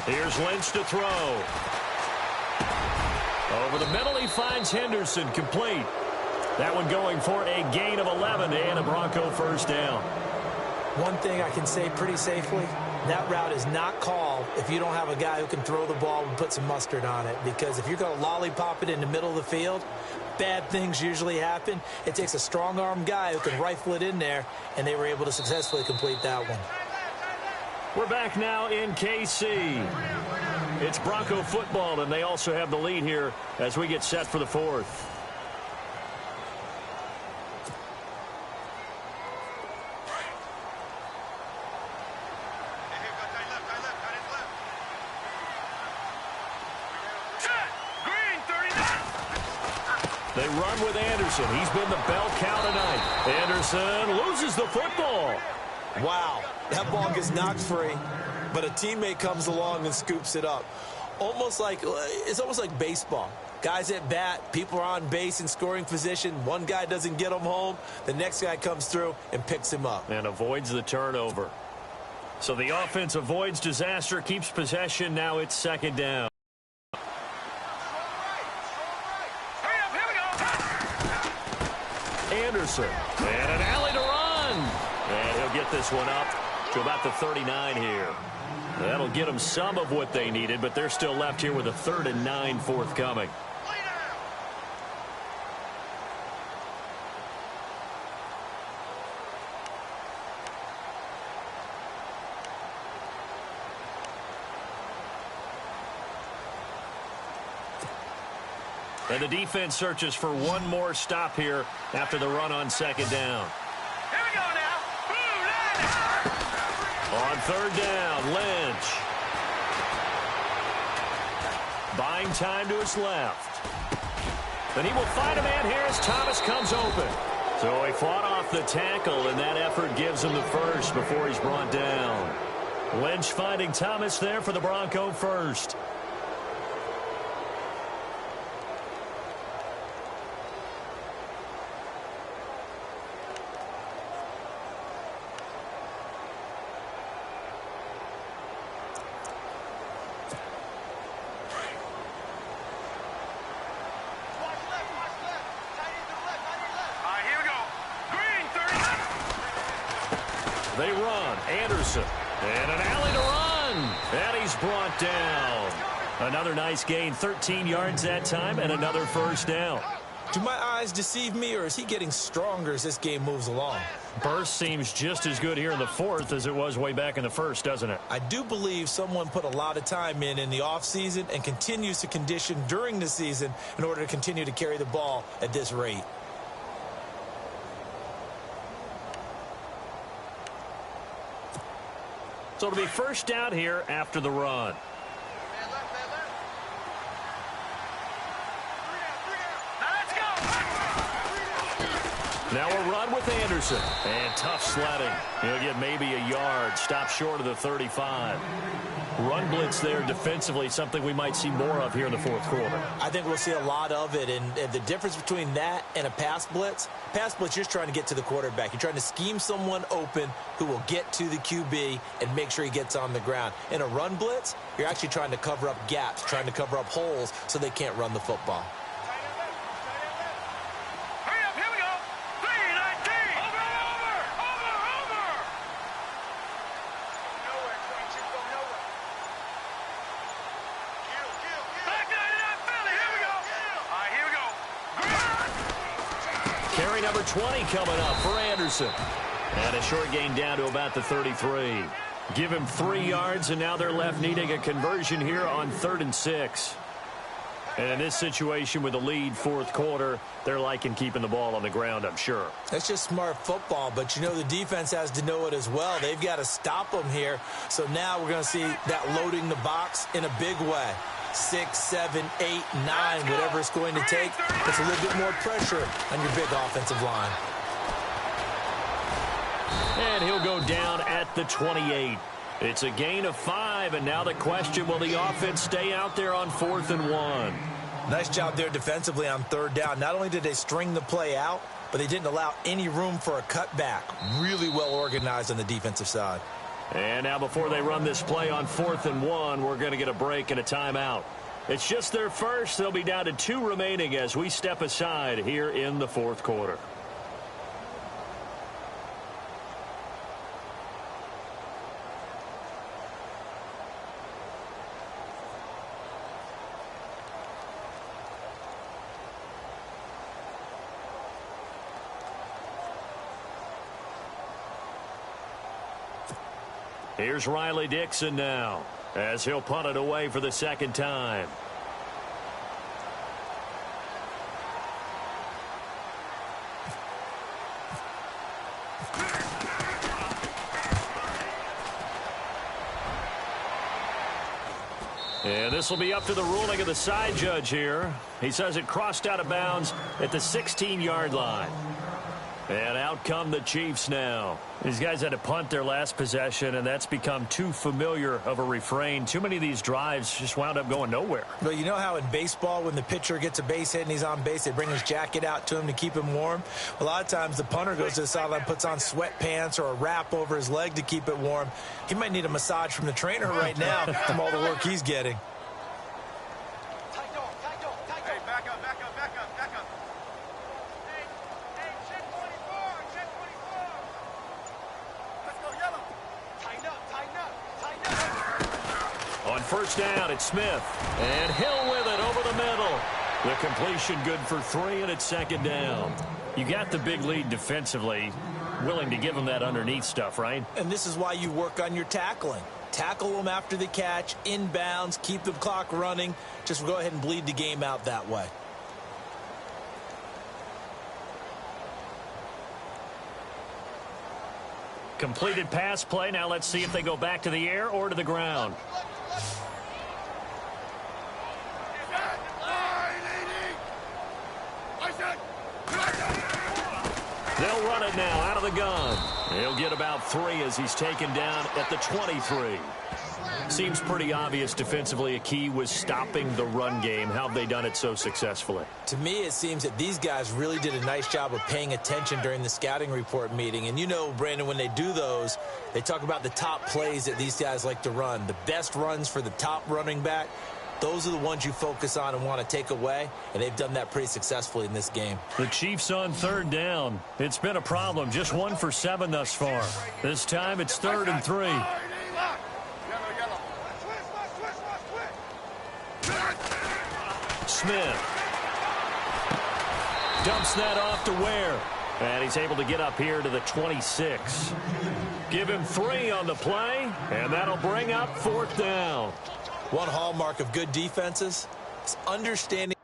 Here's Lynch to throw. Over the middle, he finds Henderson, complete. That one going for a gain of 11 and a Bronco first down. One thing I can say pretty safely, that route is not called if you don't have a guy who can throw the ball and put some mustard on it. Because if you're going to lollipop it in the middle of the field, bad things usually happen. It takes a strong-arm guy who can rifle it in there, and they were able to successfully complete that one. We're back now in KC. It's Bronco football, and they also have the lead here as we get set for the fourth. They run with Anderson. He's been the bell cow tonight. Anderson loses the football. Wow, that ball gets knocked free, but a teammate comes along and scoops it up. It's almost like baseball. Guys at bat, people are on base in scoring position. One guy doesn't get him home. The next guy comes through and picks him up. And avoids the turnover. So the offense avoids disaster, keeps possession. Now it's second down. Anderson. And an alley to run. And he'll get this one up to about the 39 here. That'll get them some of what they needed, but they're still left here with a 3rd and 9 forthcoming. And the defense searches for one more stop here after the run on second down. Here we go now. On third down, Lynch. Buying time to his left. And he will find a man here as Thomas comes open. So he fought off the tackle, and that effort gives him the first before he's brought down. Lynch finding Thomas there for the Bronco first. They run. Anderson. And an alley to run. And he's brought down. Another nice gain. 13 yards that time and another first down. Do my eyes deceive me, or is he getting stronger as this game moves along? Burst seems just as good here in the fourth as it was way back in the first, doesn't it? I do believe someone put a lot of time in the offseason and continues to condition during the season in order to continue to carry the ball at this rate. So it'll be first down here after the run. Now a run with Anderson. And tough sledding. He'll get maybe a yard. Stop short of the 35. Run blitz there defensively, something we might see more of here in the fourth quarter. I think we'll see a lot of it, and the difference between that and a pass blitz, you're just trying to get to the quarterback. You're trying to scheme someone open who will get to the QB and make sure he gets on the ground. In a run blitz, you're actually trying to cover up gaps, trying to cover up holes so they can't run the football. Carry number 20 coming up for Anderson. And a short gain down to about the 33. Give him 3 yards, and now they're left needing a conversion here on 3rd and 6. And in this situation with the lead fourth quarter, they're liking keeping the ball on the ground, I'm sure. That's just smart football, but you know the defense has to know it as well. They've got to stop them here. So now we're going to see that loading the box in a big way. 6, 7, 8, 9, whatever it's going to take. It's a little bit more pressure on your big offensive line. And he'll go down at the 28. It's a gain of 5, and now the question, will the offense stay out there on 4th and 1? Nice job there defensively on 3rd down. Not only did they string the play out, but they didn't allow any room for a cutback. Really well organized on the defensive side. And now before they run this play on 4th and 1, we're going to get a break and a timeout. It's just their first. They'll be down to 2 remaining as we step aside here in the fourth quarter. Here's Riley Dixon now as he'll punt it away for the second time. And this will be up to the ruling of the side judge here. He says it crossed out of bounds at the 16-yard line. And out come the Chiefs now. These guys had to punt their last possession, and that's become too familiar of a refrain. Too many of these drives just wound up going nowhere. Well, you know how in baseball when the pitcher gets a base hit and he's on base, they bring his jacket out to him to keep him warm? A lot of times the punter goes to the sideline, puts on sweatpants or a wrap over his leg to keep it warm. He might need a massage from the trainer right now from all the work he's getting. First down, it's Smith. And Hill with it over the middle. The completion good for 3, and it's second down. You got the big lead defensively. Willing to give them that underneath stuff, right? And this is why you work on your tackling. Tackle them after the catch, inbounds, keep the clock running. Just go ahead and bleed the game out that way. Completed pass play. Now let's see if they go back to the air or to the ground. They'll run it now out of the gun. He'll get about 3 as he's taken down at the 23. Seems pretty obvious defensively a key was stopping the run game. How have they done it so successfully? To me, it seems that these guys really did a nice job of paying attention during the scouting report meeting. And you know, Brandon, when they do those, they talk about the top plays that these guys like to run. The best runs for the top running back. Those are the ones you focus on and want to take away, and they've done that pretty successfully in this game. The Chiefs on 3rd down. It's been a problem. Just 1 for 7 thus far. This time it's 3rd and 3. Smith dumps that off to Ware. And he's able to get up here to the 26. Give him 3 on the play, and that'll bring up 4th down. One hallmark of good defenses is understanding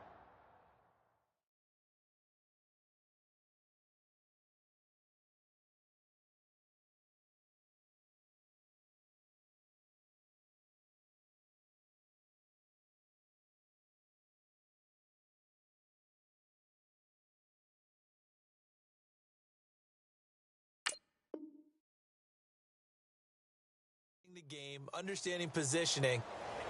the game, understanding positioning,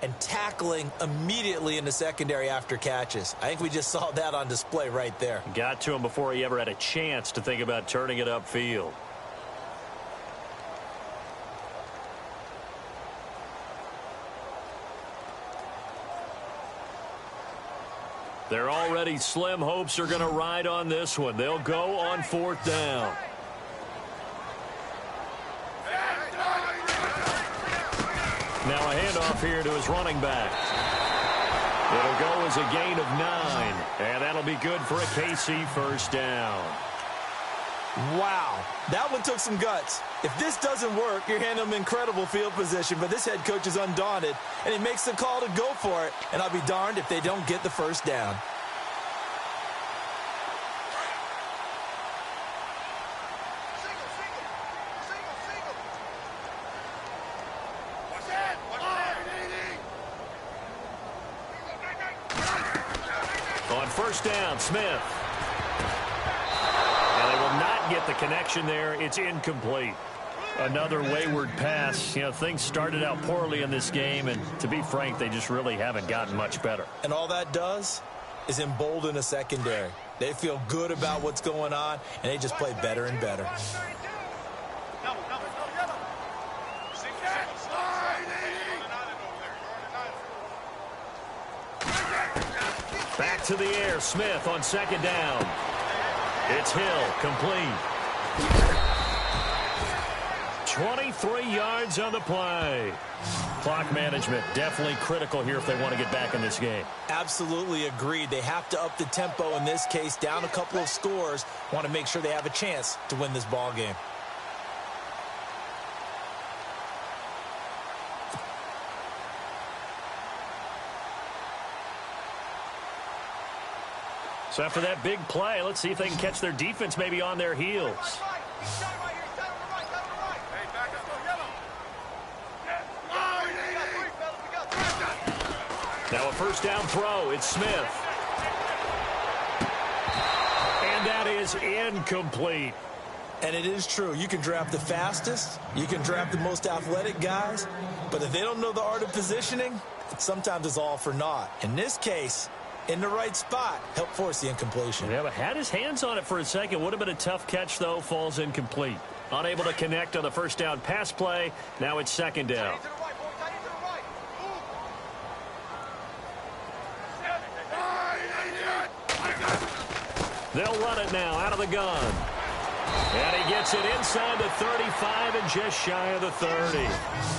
and tackling immediately in the secondary after catches. I think we just saw that on display right there. Got to him before he ever had a chance to think about turning it upfield. Their already slim hopes are going to ride on this one. They'll go on 4th down. Now a handoff here to his running back. It'll go as a gain of 9, and that'll be good for a KC 1st down. Wow, that one took some guts. If this doesn't work, you're handing them incredible field position, but this head coach is undaunted, and he makes the call to go for it, and I'll be darned if they don't get the 1st down. On 1st down, Smith. And they will not get the connection there. It's incomplete. Another wayward pass. You know, things started out poorly in this game, and to be frank, they just really haven't gotten much better. And all that does is embolden a secondary. They feel good about what's going on, and they just play better and better. Back to the air, Smith on 2nd down. It's Hill, complete. 23 yards on the play. Clock management definitely critical here if they want to get back in this game. Absolutely agreed. They have to up the tempo in this case, down a couple of scores. Want to make sure they have a chance to win this ball game. So after that big play, let's see if they can catch their defense maybe on their heels. Now a 1st down throw. It's Smith. And that is incomplete. And it is true. You can draft the fastest. You can draft the most athletic guys. But if they don't know the art of positioning, sometimes it's all for naught. In this case, in the right spot, helped force the incompletion. Yeah, but had his hands on it for a second. Would have been a tough catch, though. Falls incomplete. Unable to connect on the 1st down pass play. Now it's 2nd down. They'll run it now out of the gun. And he gets it inside the 35 and just shy of the 30.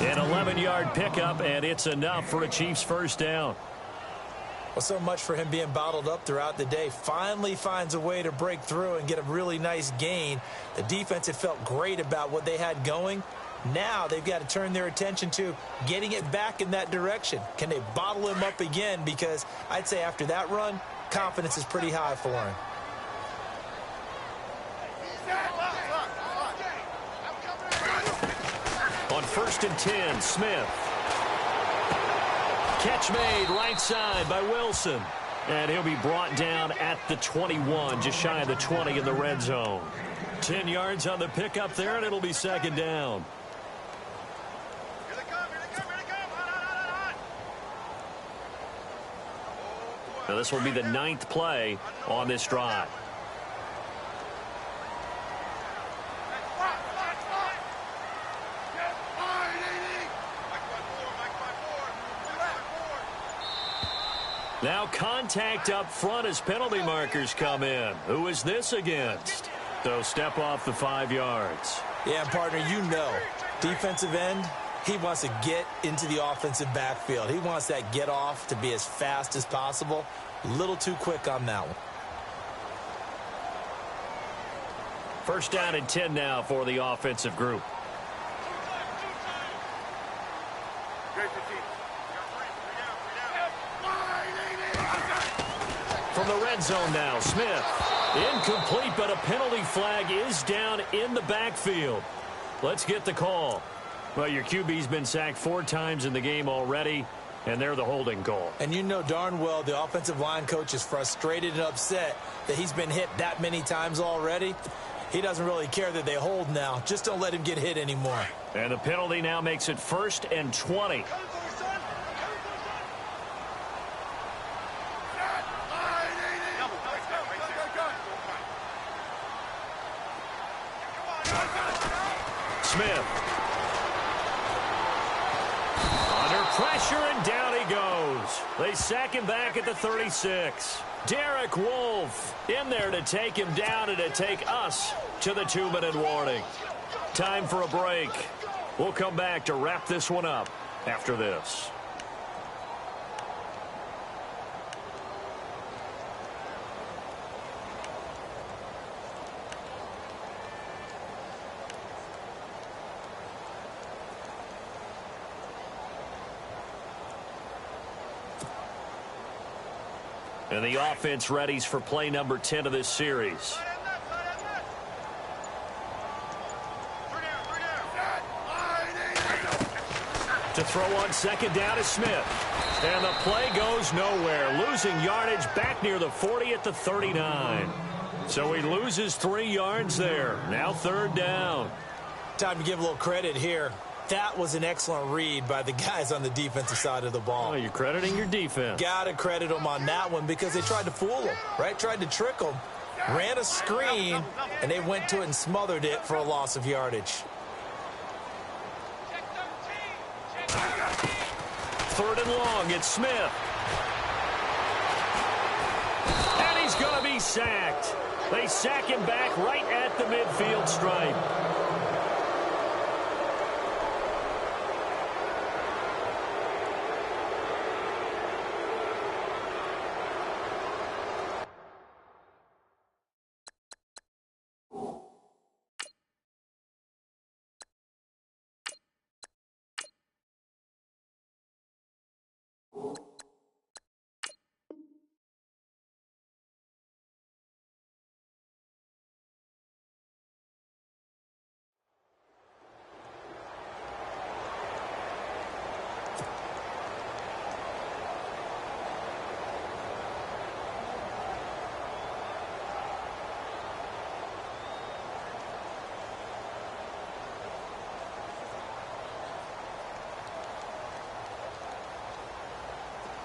An 11-yard pickup, and it's enough for a Chiefs 1st down. Well, so much for him being bottled up throughout the day. Finally finds a way to break through and get a really nice gain. The defense had felt great about what they had going. Now they've got to turn their attention to getting it back in that direction. Can they bottle him up again? Because I'd say after that run, confidence is pretty high for him. On 1st and 10, Smith. Catch made right side by Wilson. And he'll be brought down at the 21, just shy of the 20 in the red zone. 10 yards on the pickup there, and it'll be 2nd down. Here they come, here they come, here they come. Hot. Now this will be the 9th play on this drive. Now contact up front as penalty markers come in. Who is this against? So step off the 5 yards. Yeah, partner, you know, defensive end, he wants to get into the offensive backfield. He wants that get off to be as fast as possible. A little too quick on that one. 1st down and 10 now for the offensive group. From the red zone now, Smith. Incomplete, but a penalty flag is down in the backfield. Let's get the call. Well, your QB's been sacked 4 times in the game already, and they're the holding call. And you know darn well the offensive line coach is frustrated and upset that he's been hit that many times already. He doesn't really care that they hold now. Just don't let him get hit anymore. And the penalty now makes it 1st and 20. Smith. Under pressure, and down he goes. They sack him back at the 36. Derek Wolfe in there to take him down and to take us to the 2-minute warning. Time for a break. We'll come back to wrap this one up after this. And the offense readies for play number 10 of this series. To throw on 2nd down is Smith. And the play goes nowhere. Losing yardage back near the 40 at the 39. So he loses 3 yards there. Now 3rd down. Time to give a little credit here. That was an excellent read by the guys on the defensive side of the ball. Oh, you're crediting your defense. Got to credit them on that one because they tried to fool them, right? Tried to trick them. Ran a screen, and they went to it and smothered it for a loss of yardage. 3rd and long, it's Smith. And he's going to be sacked. They sack him back right at the midfield stripe.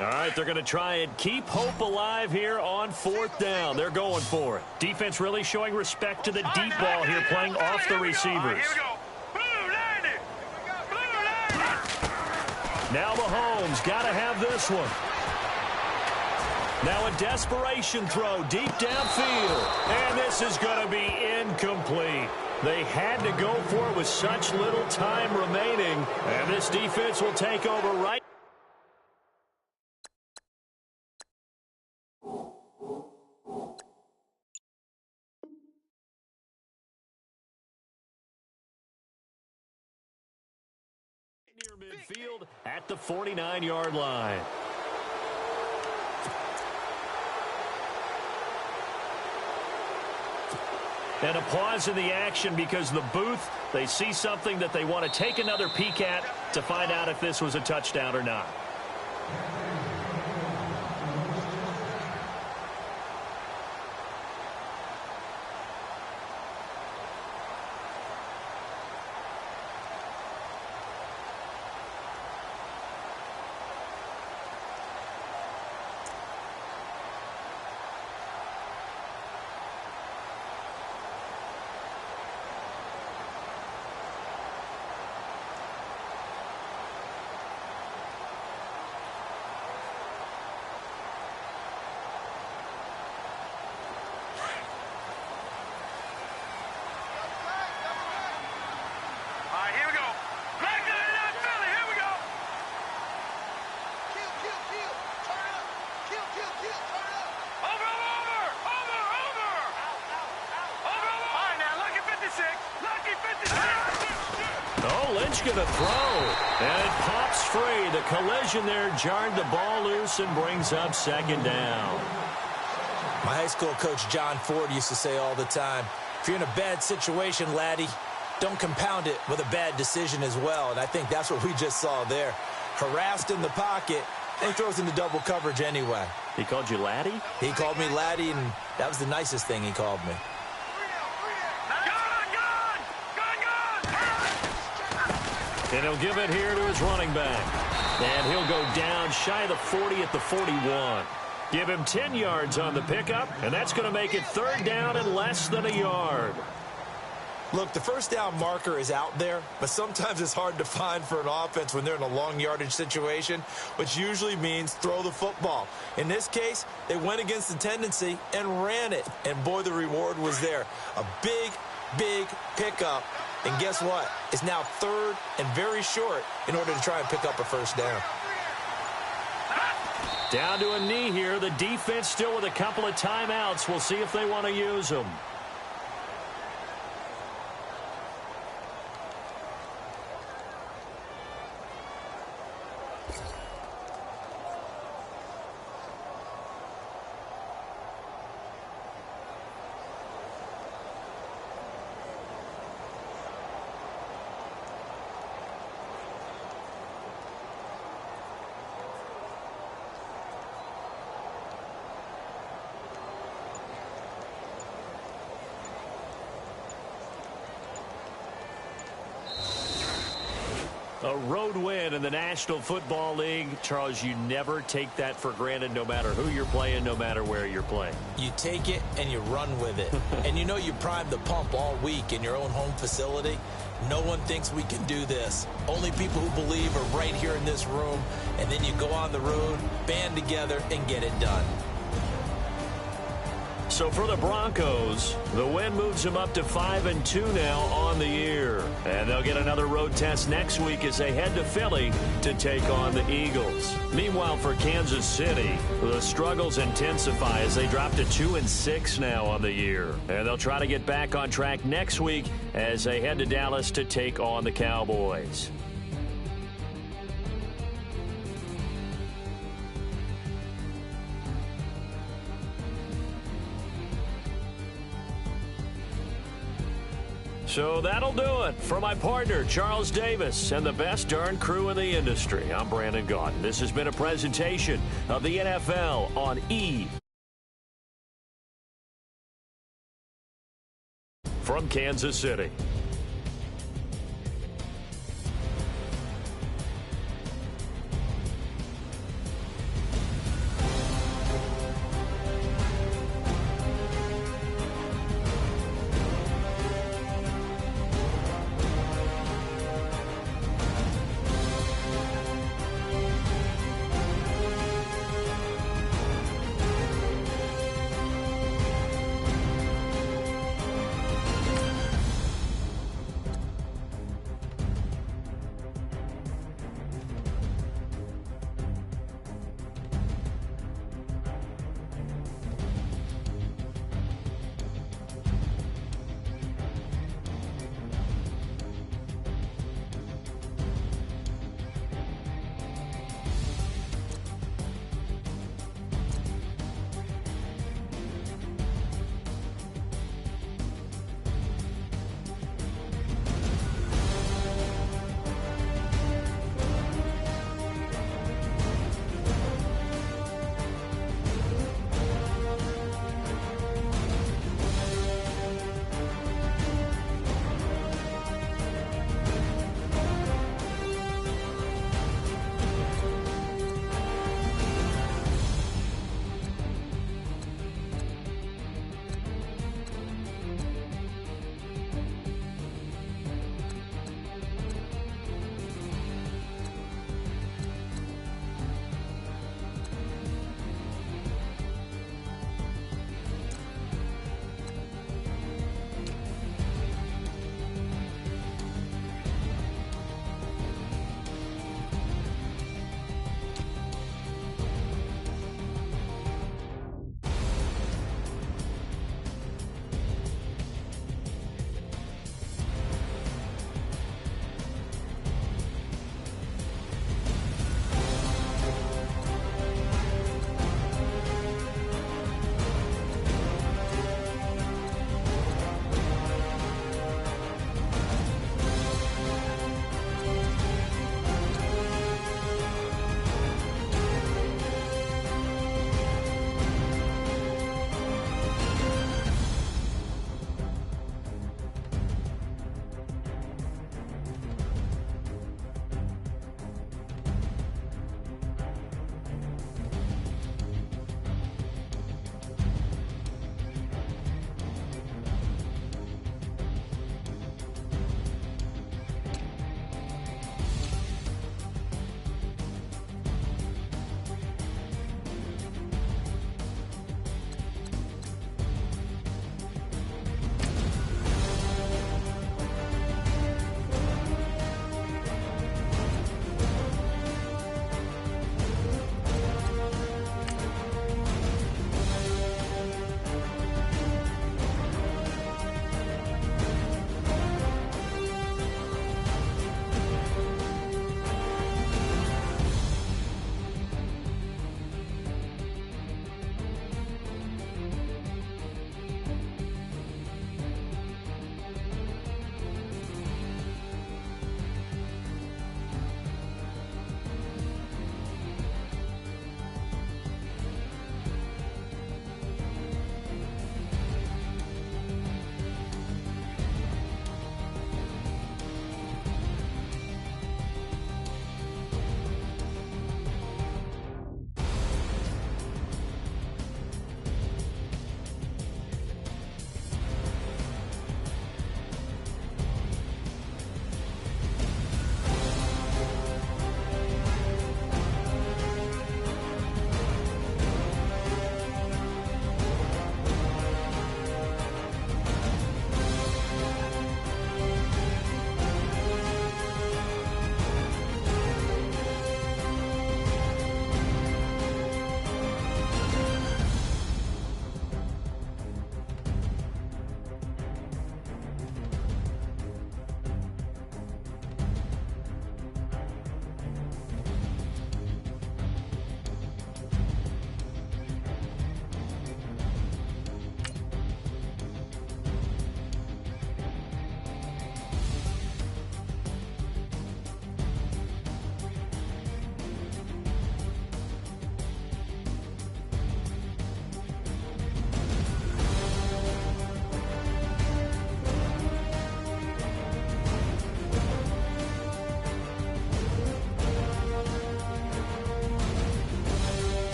All right, they're going to try and keep hope alive here on 4th down. They're going for it. Defense really showing respect to the deep ball here, playing off the receivers. Now Mahomes got to have this one. Now a desperation throw deep downfield. And this is going to be incomplete. They had to go for it with such little time remaining. And this defense will take over right. Near midfield at the 49-yard line. And a pause in the action because the booth, they see something that they want to take another peek at to find out if this was a touchdown or not. Going to throw, and it pops free. The collision there jarred the ball loose and brings up second down. My high school coach John Ford used to say all the time, if you're in a bad situation, laddie, don't compound it with a bad decision as well. And I think that's what we just saw there. Harassed in the pocket, and he throws into double coverage anyway. He called you laddie? He called me laddie, and that was the nicest thing he called me. And he'll give it here to his running back. And he'll go down shy of the 40 at the 41. Give him 10 yards on the pickup, and that's going to make it third down and less than a yard. Look, the first down marker is out there, but sometimes it's hard to find for an offense when they're in a long yardage situation, which usually means throw the football. In this case, they went against the tendency and ran it. And boy, the reward was there. A big, big pickup. And guess what? It's now third and very short in order to try and pick up a first down. Down to a knee here. The defense still with a couple of timeouts. We'll see if they want to use them. A road win in the National Football League. Charles, you never take that for granted no matter who you're playing, no matter where you're playing. You take it and you run with it. And you know you primed the pump all week in your own home facility. No one thinks we can do this. Only people who believe are right here in this room. And then you go on the road, band together, and get it done. So for the Broncos, the win moves them up to 5-2 now on the year. And they'll get another road test next week as they head to Philly to take on the Eagles. Meanwhile, for Kansas City, the struggles intensify as they drop to 2-6 now on the year. And they'll try to get back on track next week as they head to Dallas to take on the Cowboys. So that'll do it. For my partner, Charles Davis, and the best darn crew in the industry, I'm Brandon Gaudin. This has been a presentation of the NFL on E! From Kansas City.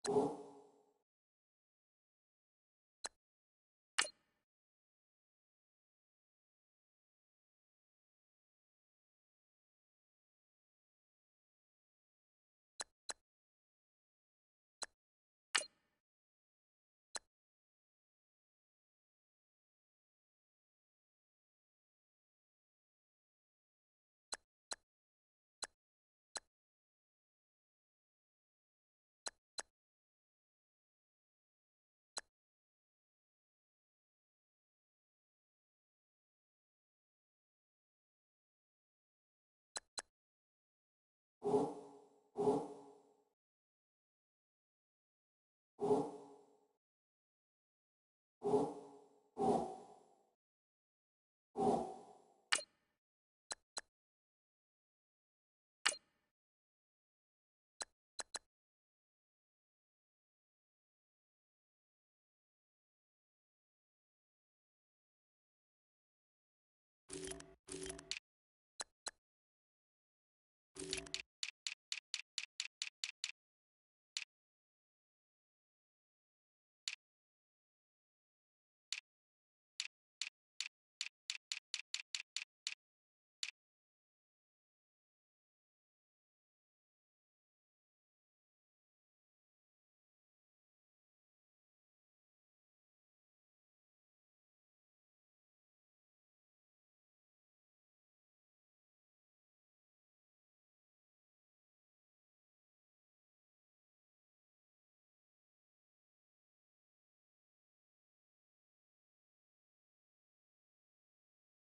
you